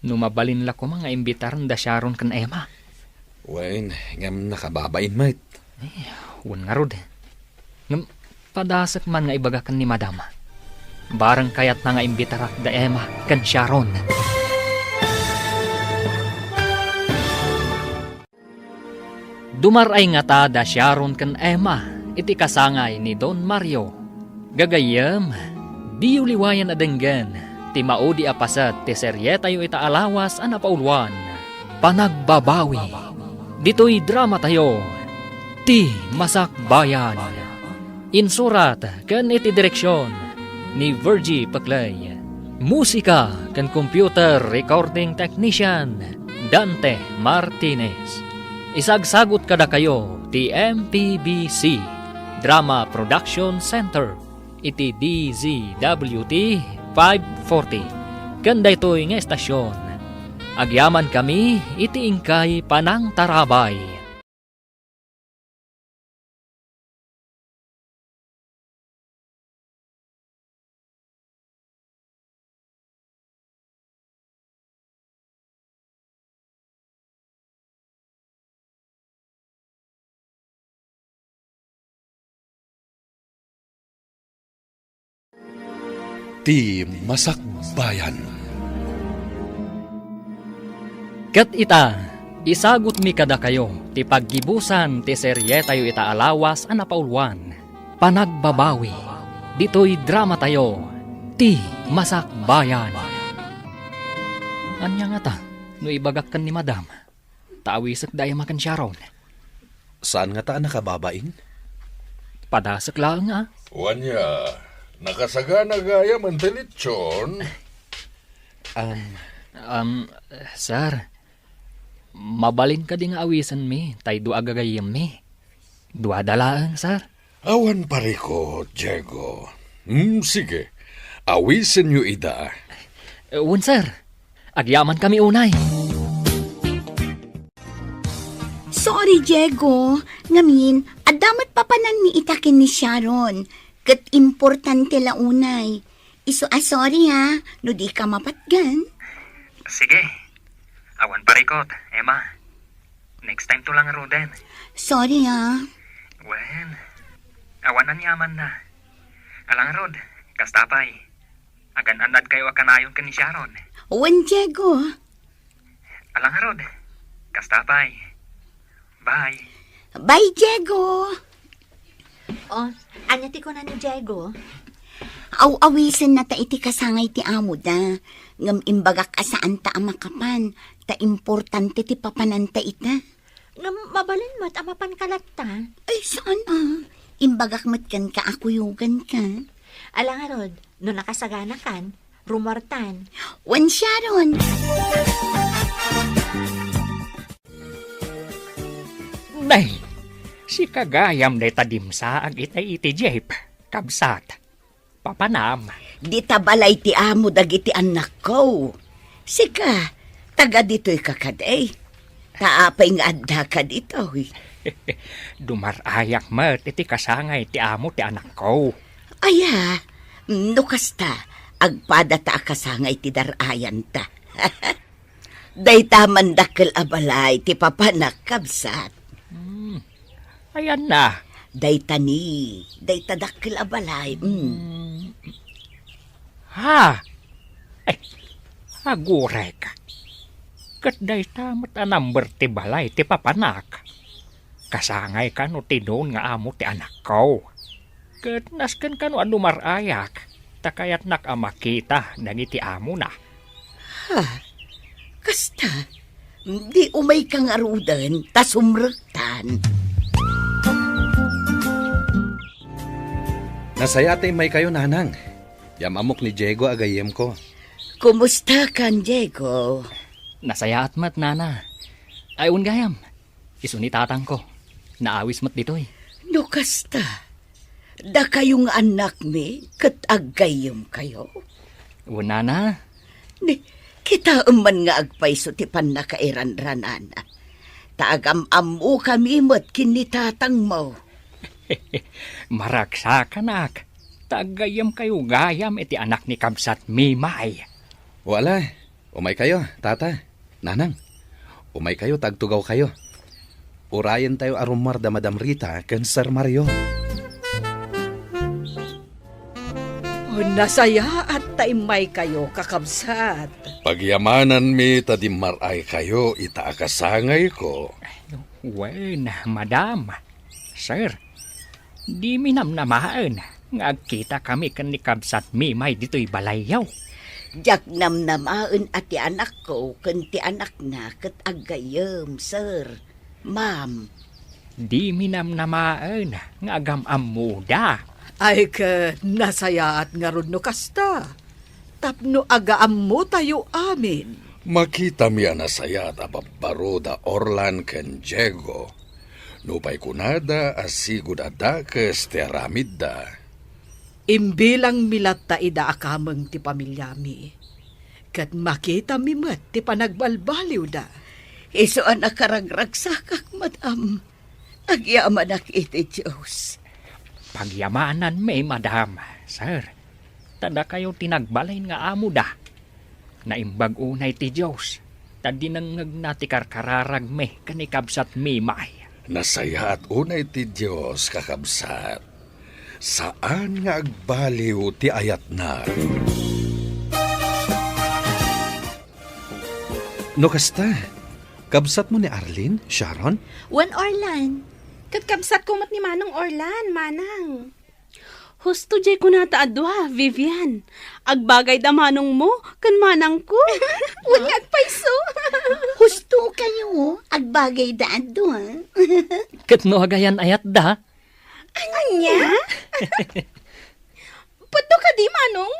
Numabalin la ko mga imbitaran da Sharon kan Emma. Wen, ngam nakababain mait. Huwag nga rod. Ngam, padasak man nga ibagakan ni Madama. Barang kayat na nga imbitarak da Emma kan Sharon. Dumaray nga ta da Sharon kan Emma, iti kasangay ni Don Mario. Gagayam, di uliwayan adenggan, ti maudi apasat ti seryetayo ita alawas ana paulwan. Panagbabawi, dito'y drama tayo, ti Masakbayan. Insurat kan iti direksyon ni Virgie Paclay. Musika kan computer recording technician Dante Martinez. Isagsagot kada kayo ti MPBC Drama Production Center iti DZWT 540. Kanda ito'y nga estasyon. Agyaman kami iti ingkay Panang Tarabay. Ti Masakbayan. Kat ita, isagot mi kada kayo, ti paggibusan ti serye tayo ita alawas ana paulwan. Panagbabawi, dito'y drama tayo, ti Masakbayan. Anya nga ta, no ibagak kan ni Madam, taawisak daya makan Sharon. Saan nga ta nakababain? Padasak lang ah. Wanya, nakasagana gaya man telitsyon. Sir, mabalin ka di nga awisan mi, tay dua gagayam mi. Dua dalaan, sir. Awan pare ko, Diego. Sige, awisin nyo ida. Sir, agyaman kami unay. Sorry, Diego. Ngamin, adamat papanan mi itakin ni Sharon. Kat importante launay. Iso sorry ha, no di ka mapatgan. Sige, awan parikot, Emma. Next time to lang Roden. Sorry ha. Wen, awan yaman na. Alang Rod, kastapay. Agan anad kayo akanayon ka ni Sharon. Wan, Diego. Alang Rod, kastapay. Bye. Bye, Diego. Oh, anya ti ko na ni Diego? Aw-awisan na ta iti kasangay ti amo da. Ngam imbagak asaan ta amakapan. Ta importante ti papananta ita. Nga mabalin mo't amapan kalatta. Ay, saan Imbagak mat kan ka akuyugan ka. Alang arod, no nakasagana kan, rumortan. Wan Sharon. Nay, si kagayam na itadimsa ag itay iti Jeep, kabsat, papanam. Di tabalay ti amo dagiti anak ko. Sika, taga dito'y kakaday. Taapay nga adda ka dito. Dumarayak mat iti kasangay ti amo ti anak ko. Aya, no kasta, agpada ta kasangay ti darayan ta. Day taman dakkel abalay ti papanak kabsat. Ayan na. Day tani, day tadakkel abalay. Ha? Ay, aguray ka. Kat day tamat number ti balay ti papanak. Kasangay ka no tinon nga amo ti anak ko. Kat nasken ka no anu marayak. Takayat nakamakita dagiti amo na. Kasta, di umay kang arudan, tasumrektan. Nasayate may kayo, nanang. Yamamok ni Diego agayem ko. Kumusta kan, Diego? Nasaya at mat, nana. Ayun gayam. Isu ni tatang ko. Naawis mat ditoy. No kasta, da kayong anak mi, kat agayom kayo. Una na. Ni, kita man nga agpayso ti panakairan-ranan. Taagam-amu kami mat kinitatang mo. Maraksa kanak. Tagayam kayo gayam iti anak ni Kabsat Mimay. Wala. Umay kayo, tata. Nanang. Umay kayo, tagtugaw kayo. Urayan tayo arumar da Madam Rita ken Sir Mario. Nasaya at taimay kayo, kakabsat. Pagyamanan mi tadimaray kayo, itaakasangay ko. Wen, madam. Sir, di minamnamaan nga agkita kami kan ni Kabsat Mimay dito'y balayaw. Jak namnamaan at ti anak ko, kan ti anak na, kat agayom, sir. Ma'am. Di minamnamaan nga agam-am muda. Ay ka nasaya at nga ron no kasta. Tapno agaam mo tayo amin. Makita mi anasaya at ababaroda Orlan ken Diego. Nupay kunada asigud adakes ti aramid da. Imbilang milat ta ida akameng ti pamilyami. Kat makita mi mat ti panagbalbaliw da. Iso ang nakaragragsakak, madam. Agyaman ak iti Diyos. Pagyamanan may madam. Sir, tada kayo tinagbalain nga amo da. Naimbag unay ti Diyos. Tadi nang nagnatikar-kararag me kanikabsat Mimay. Nasaya at unay ti Diyos kakabsat. Saan nga agbaliw ti ayat na? No kasta, kabsat mo ni Arlene, Sharon? Wan Orlan. Katkabsat ko mat ni Manong Orlan, Manang. Husto jay ko nata adwa, Vivian. Agbagay da manong mo, kan manang ko. Unyag paiso. Husto kayo, agbagay daan doon. Kat no agayan ayat da. Anya? Puto ka di, Manong?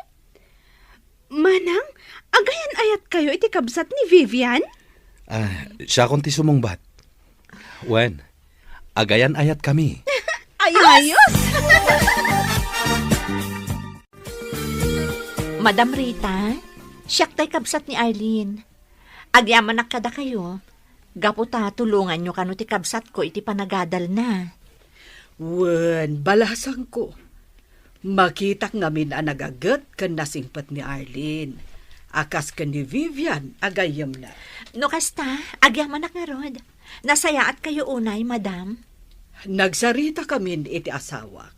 Manang, agayan ayat kayo iti kabsat ni Vivian? Siya konti sumungbat. Wen, agayan ayat kami. Ayos! Madam Rita, siyak tay kabsat ni Arlene. Agyaman na kada kayo. Gaputa, tulungan nyo kano ti kabsat ko iti panagadal na. Wen, balasang ko. Makitak ngamin ang nagagat kan nasingpat ni Arlene. Akas kan ni Vivian, agayam na. No kasta, agyaman na nga rod. Nasayaat kayo unay, madam. Nagsarita kami iti asawak.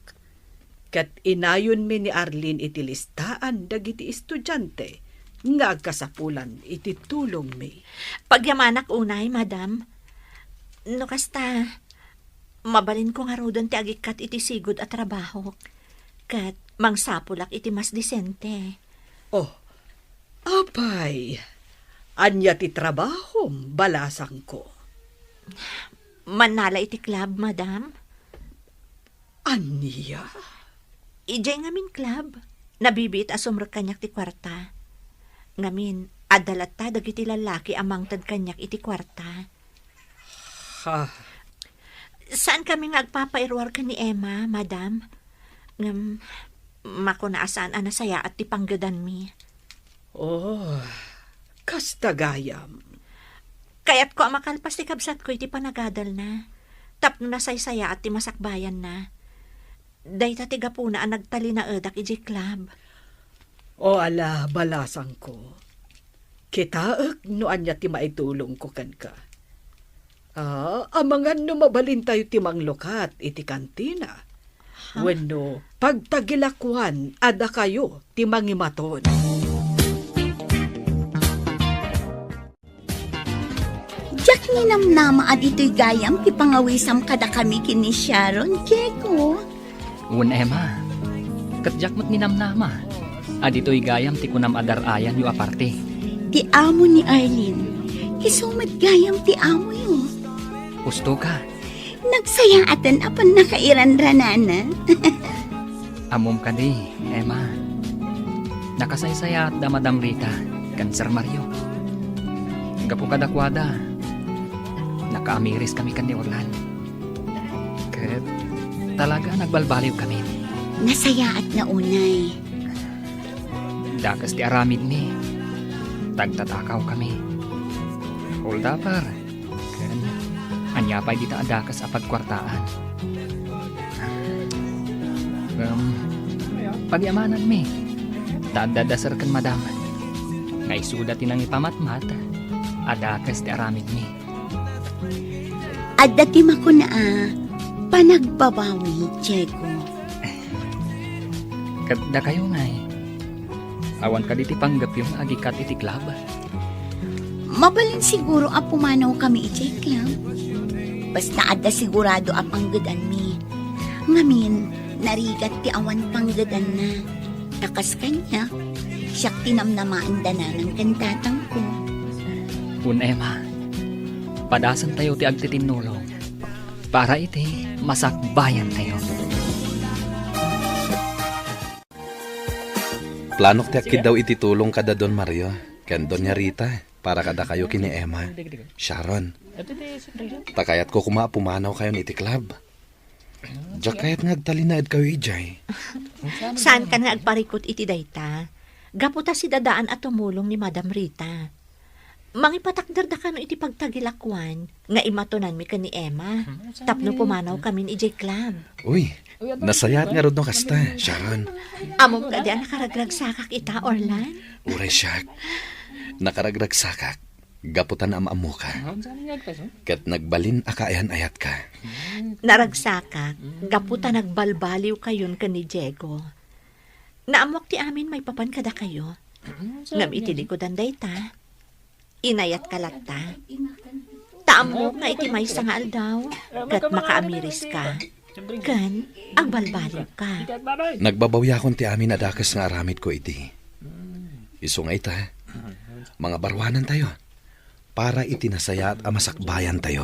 Kat inayon mi ni Arlene iti listaan dagiti estudyante nga agkasapulan iti tulong mi. Pagyamanak unay, madam. No kasta, Mabalin ko nga rodon ti agikat iti sigod at trabaho. Kat mangsapulak iti mas disente. Oh, apay, anya ti trabahom, balasang ko. Manala iti club, madam. Anya? Ijay ngamin club. Nabibit asumrek kanyak ti kwarta. Ngamin, adalata dagiti lalaki amang tad kanyak iti kwarta. Ha, Saan kami ngagpapairwar ka ni Emma, madam? Makunaasaan anasaya at ti panggadan mi. oh, kastagayam. Kaya't ko makalpas ti kabsat ko iti panagadal na. Tapno na saysaya at ti masakbayan na. Dayta ti gapuna ang nagtali na edak iji club. O ala, balasang ko. Kitaak no anya ti maitulong ko kan ka. Amangan no mabalin tayo ti manglukat iti kantina. Wenno, pagtagilakwan, ada kayo ti mangimaton. Jak ni namnama at ito'y gayam ti pangawisam kada kami kini Sharon, Diego. Un Emma, katjak mo't ninamnama. Adito'y gayam ti kunam adarayan yu aparte. Ti amo ni Arlene. Isumat gayam ti amo yu. Gusto ka, Nagsayaatan apan nakairan ranana. amom ka di, Emma. Nakasaysaya at da Madam Rita, kan Sir Mario. Gapo kadakwada, nakaamiris kami kan ni Orlan. Kat talaga nagbalbaliw kami. Nasayaat na unay. Dakas ti aramid ni. Tagtatakaw kami. Holdapar. Kan anyapay di ta adakas a pagkwartaan. Pagyamanan mi. Dadadasar kan madam. Ngay suda tinang ipamatmat. Adakas ti aramid mi. At dati mako na panagbabawi, Diego. Kadda kayo ngay. Awan ka diti panggap yung agikat iti club. Mabalin siguro a pumanaw kami iti club. Basta adda sigurado a panggadan mi. Ngamin, narigat ti awan panggadan na. Takas kanya, siyak tinamnamaan na ng kantatang ko. Un Emma, padasan tayo ti agtitinulong. Para iti masakbayan tayo. Planok ti akid daw ititulong kada Don Mario. Ken Doña Rita, para kada kayo kini Emma. Sharon, takayat ko pumanaw kayo ni iti club. Diyak kayat ngagtalinaad kayo ijay. Saan ka nagparikot iti dayta? Gaputa si dadaan at tumulong ni Madam Rita. Mangipatakder da kano iti pagtagilakwan, nga imatonan mi ka ni Emma. Tapno pumanaw kami ni ijay club. Uy, nasayat nga rod no kasta, Sharon. Amom ka di nakaragragsakak ita, Orlan? Uray siyak, nakaragragsakak. Gaputan amamu ka. Kat nagbalin akayan ayat ka. Naragsakak, gaputa nagbalbaliw kayon ka ni Diego. Naamok ti amin may papan kada kayo. Ngam itilikodan dayta. Inayat kalata. Taamok nga iti may sangal daw. Kat makaamiris ka. Kan, ang balbaliw ka. Nagbabawya kon ti amin adakas nga aramid ko iti. Isungay ta. Mga barwanan tayo. Para itinasaya at masakbayan tayo.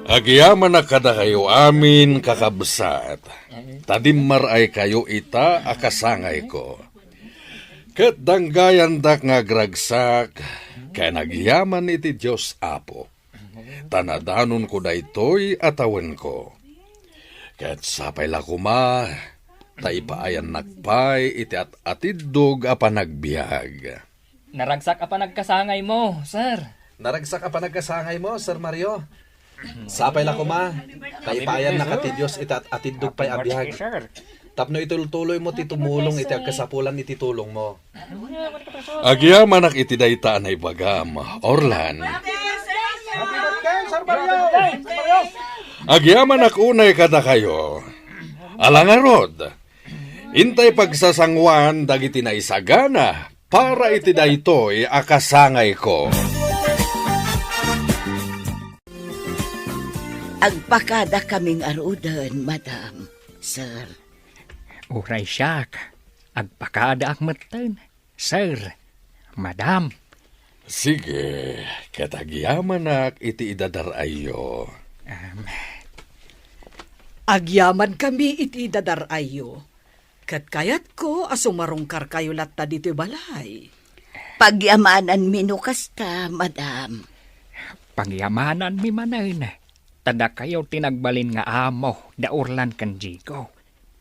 Agyaman na kada kayo amin kakabsat. Tadimar ay kayo ita akasangay ko. Ket danggayan dak nga gragsak, kaya nagyaman iti Diyos Apo. Tanadanon ko daytoy atawen ko. Ket sapay lakuma, taipaayan nakpay iti at atidog a panagbiag. Naragsak apa nagkasangay mo, sir. Naragsak pa nagkasangay mo, Sir Mario. Sapay lakuma, taipaayan nakatidyos iti at atidog pa'y abiyag. Tapno itultuloy mo ti tumulong iti agkasapulan iti tulong mo. Agyaman ak iti daytaan ay bagam, Orlan. Agyaman ak unay kada kayo. Alangarod, intay pagsasangwan dagiti na isagana para iti daytoy akasangay ko. Agpakada kaming arudan, madam, sir. Uray siyak, agpakada akmatan. Sir, madam, Sige, katagyaman nak iti idadarayo. Agyaman kami iti dadarayo. Kat kayat ko asumarungkar kayo latta dito balay. Pagyamanan minukasta, madam. pagyamanan mi manan. Tada kayo tinagbalin nga amo, daurlan kan jigo.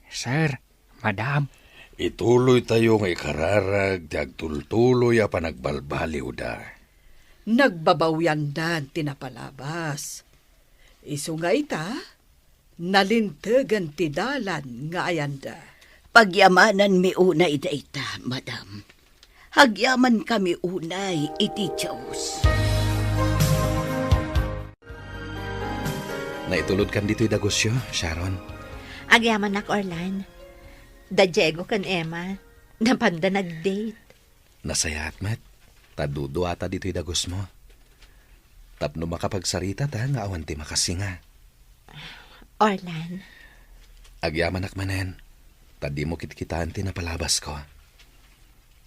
Sir, madam, Ituloy tayo nga ikararag, agtultuloy a panagbalbaliw da. Nagbabawyan dan tinapalabas. Isu nga ita, nalintegan ti dalan nga ayanda. Pagyamanan mi unay ita, madam. Hagyaman kami unay iti Diyos. Naitulod kan dito'y dagosyo, Sharon. Agyaman nak Orlan. Da Diego kan Emma. Napanda nag-date. Nasayat, Matt. Tadudo ata dito'y dagos mo. Tapno makapagsarita ta nga awan ti makasinga. Orlan, Agyaman akmanen. Tadi mo kitkitaan ti napalabas ko.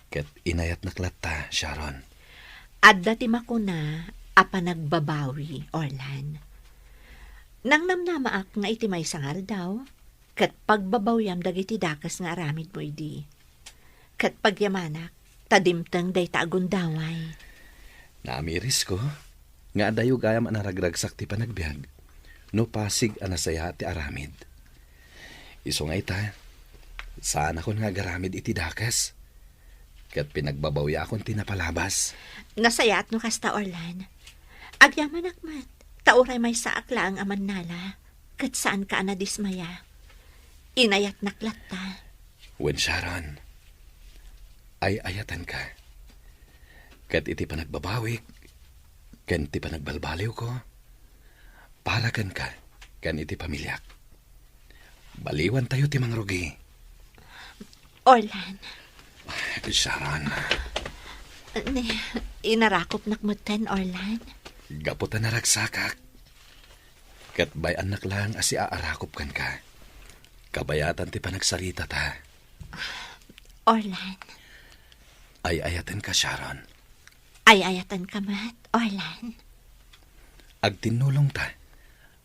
Ket inayat naklatta, Sharon. adda ti makuna apa nagbabawi, Orlan. Nang namnamaak nga iti may sangar daw, kat pagbabawyam dagiti dakas nga aramid mo idi. Kat pagyamanak, tadimtang day tagundaway. Naamiris ko. Nga adayo gayam anaragragsak ti panagbiag. No pasig anasaya ti aramid. Iso nga ita, saan ako nga garamid iti dakas? Kat pinagbabawya akong tinapalabas. Nasayat no kasta, Orlan. Agyaman akmat, tauray may saak lang aman nala, kat saan ka anadismaya. Inayat naklatta. When Sharon, ay ayatan ka. Kat iti panagbabawik, ken iti panagbalbaliw ko, para kan ka, kan iti pamilyak. Baliwan tayo ti mangrugi. Orlan, Sharon, inarakop nakmutan, Orlan. gaputan na ragsakak. Kat bay anak lang asi aarakop kan ka. Kabayatan ti panagsarita ta. Orlan, Ay ayatan ka, Sharon. ayatan ka mat, Orlan. Agtinulong ta,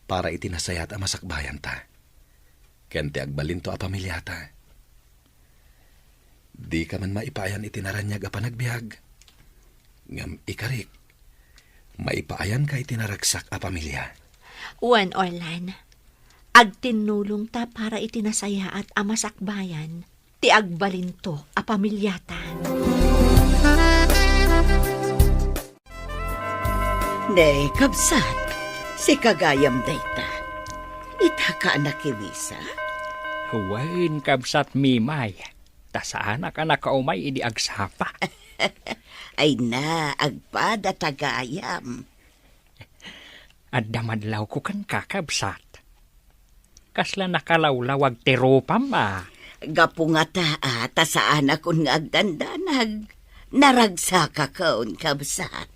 para itinasayat a masakbayan ta. Ken ti agbalin to a pamilya ta. Di ka man maipayan itinaranyag a panagbiag. Ngam ikarik, maipayan ka itinaragsak a pamilya. Uwan, Orlan. Agtinulong ta para itinasaya at amasakbayan, ti agbalinto a pamilyatan. Nay, kabsat, si kagayam dayta. Ita ka nakiwisa? huwain kabsat mimay. Tasaan ka nakaumay idi agsapa. Ay na, agpada tagayam. At damadlaw ko kan kakabsat. Kasla nakalawlawag teropam Gapu nga taa, tasaan akong nga agdandanag. Naragsaka kaon, kabsat.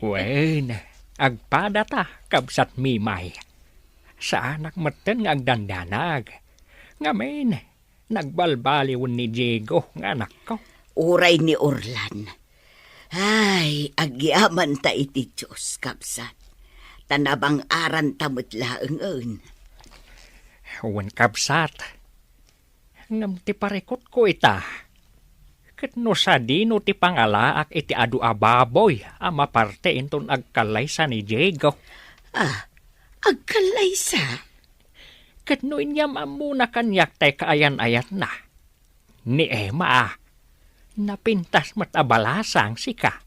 Wen, agpada ta, kabsat mimay. Sa anak maten nga agdandanag. Ngamen, nagbalbaliw ni Diego nga anak ko. Uray ni Orlan. Ay, agyaman ta iti Diyos, kabsat. Tanabang aran tamot laeng. Wen kabsat. Ngam ti parekot ko ita. Ket no sa dino ti pangalaak iti adu ababoy ama parte inton agkalaysa ni Diego. Agkalaysa. Ket no inyam amuna kanyak tay kaayan-ayat na. Ni Emma napintas matabalasang sika.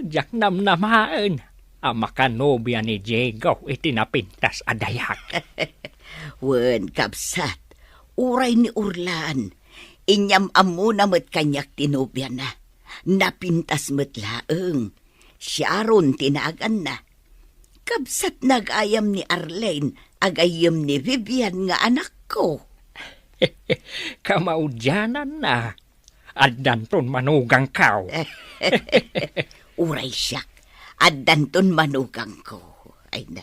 Jak namnamaan ama kanobya ni Diego iti napintas adayak. Wen, kabsat. Uray ni Orlan. Inyam amuna met kanyak tinubya na. Napintas met laeng. Sharon tinagan na. Kabsat nagayam ni Arlene, agayam ni Vivian nga anak ko. Kamaudyanan na. Addanton manugang kaw. Uray siyak, addanton manugang ko. Ay na.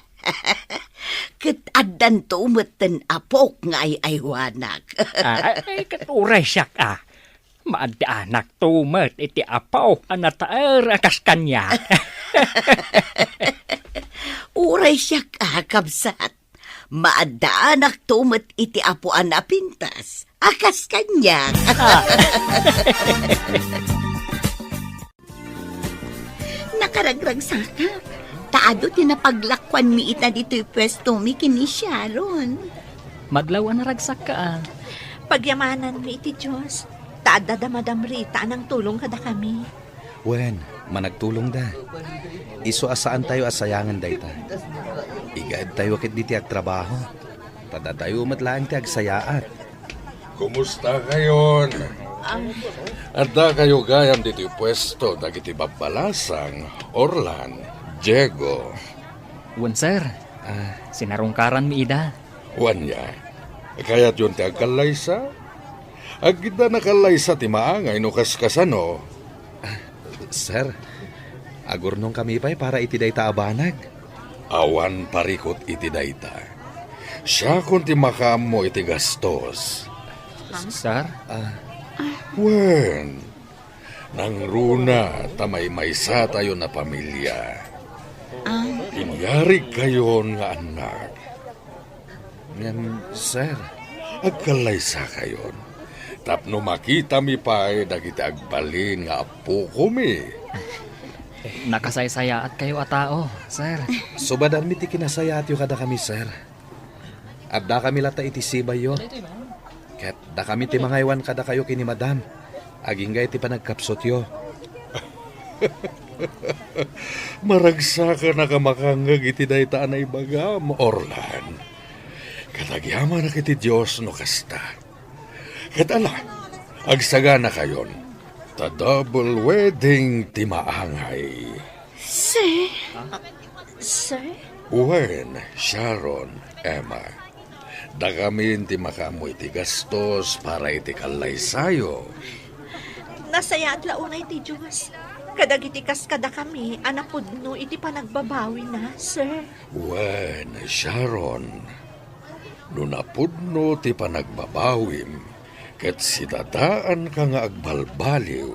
Kitadan to umatan apok nga ay aywanak. Ay, katuray siya ka. Maadti anak tumet iti apaw anataer akas kanya. Uray siya kakabsat. Maadaanak tumet iti apo anapintas. Akas kanya. Nakaragrag saka. Taado tinapaglakwan mi ita dito'y pwesto mi kini Sharon. Madlaw na ragsak ka. Pagyamanan mi iti Diyos. Taada Madam Rita anang tulong kada kami. Wen, managtulong da. Iso asaan tayo asayangan dayta. Igaad tayo kit diti ag trabaho. Tada tayo matlaan ti agsayaat. Kumusta kayon? Adda kayo gayam dito pwesto dagiti babalasang Orlan, Diego. Wan sir, sinarungkaran mi ida. Wanya, kaya't yun ti agkalaysa? Agida nakalaysa ti maangay no kaskasano. Sir, agurnong kami pa'y para iti dayta abanag. Awan parikot iti dayta. Siya kung ti makamo iti gastos. Sir, Wen, nang runa tamay maysa tayo na pamilya. Inyari kayon nga anak. Sir, Agkalaysa kayon. Tapno makita mi pa'y dagiti agbalin nga apo ko mi. nakasaysaya at kayo atao, sir. subadan mi ti kinasayat yo kada kami, sir. Adda kami lata iti sibay yo. Ket da kami ti mangaywan kada kayo kini madam. Agingga iti panagkapsot yo. Maragsa ka na kamakangag iti dayta na ibagam, Orlan. Katagyaman na kiti Diyos no kasta. Katala, agsaga na kayon. Ta double wedding ti maangay. Sir? Sir? Wen, Sharon, Emma. Da kami ti makamoy ti gastos para iti kalaysayo. Nasaya at launay ti Diyos. Kadagitikas kada kami, anapudno iti panagbabawi na, sir. Wen, Sharon. Nunapudno ti panagbabawim, ket sidadaan ka nga agbalbaliw.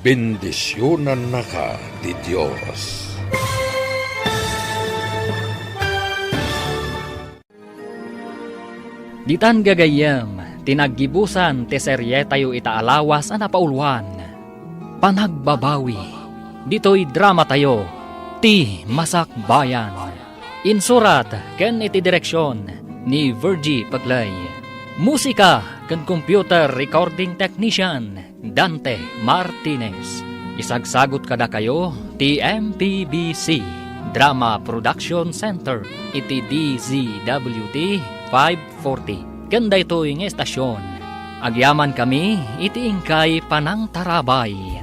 Bendisyonan na ka ti Diyos. Ditan gagayam, tinaggibusan ti serye tayo itaalawas a napaulwan. Panagbabawi, dito'y drama tayo, ti Masak Bayan. Insurat ken iti direksyon ni Virgie Paglay. Musika ken computer recording technician Dante Martinez. Isagsagot kada kayo ti MPBC Drama Production Center iti DZWT 540. Ganda ito yung estasyon. Agyaman kami iti ingkay panang tarabay.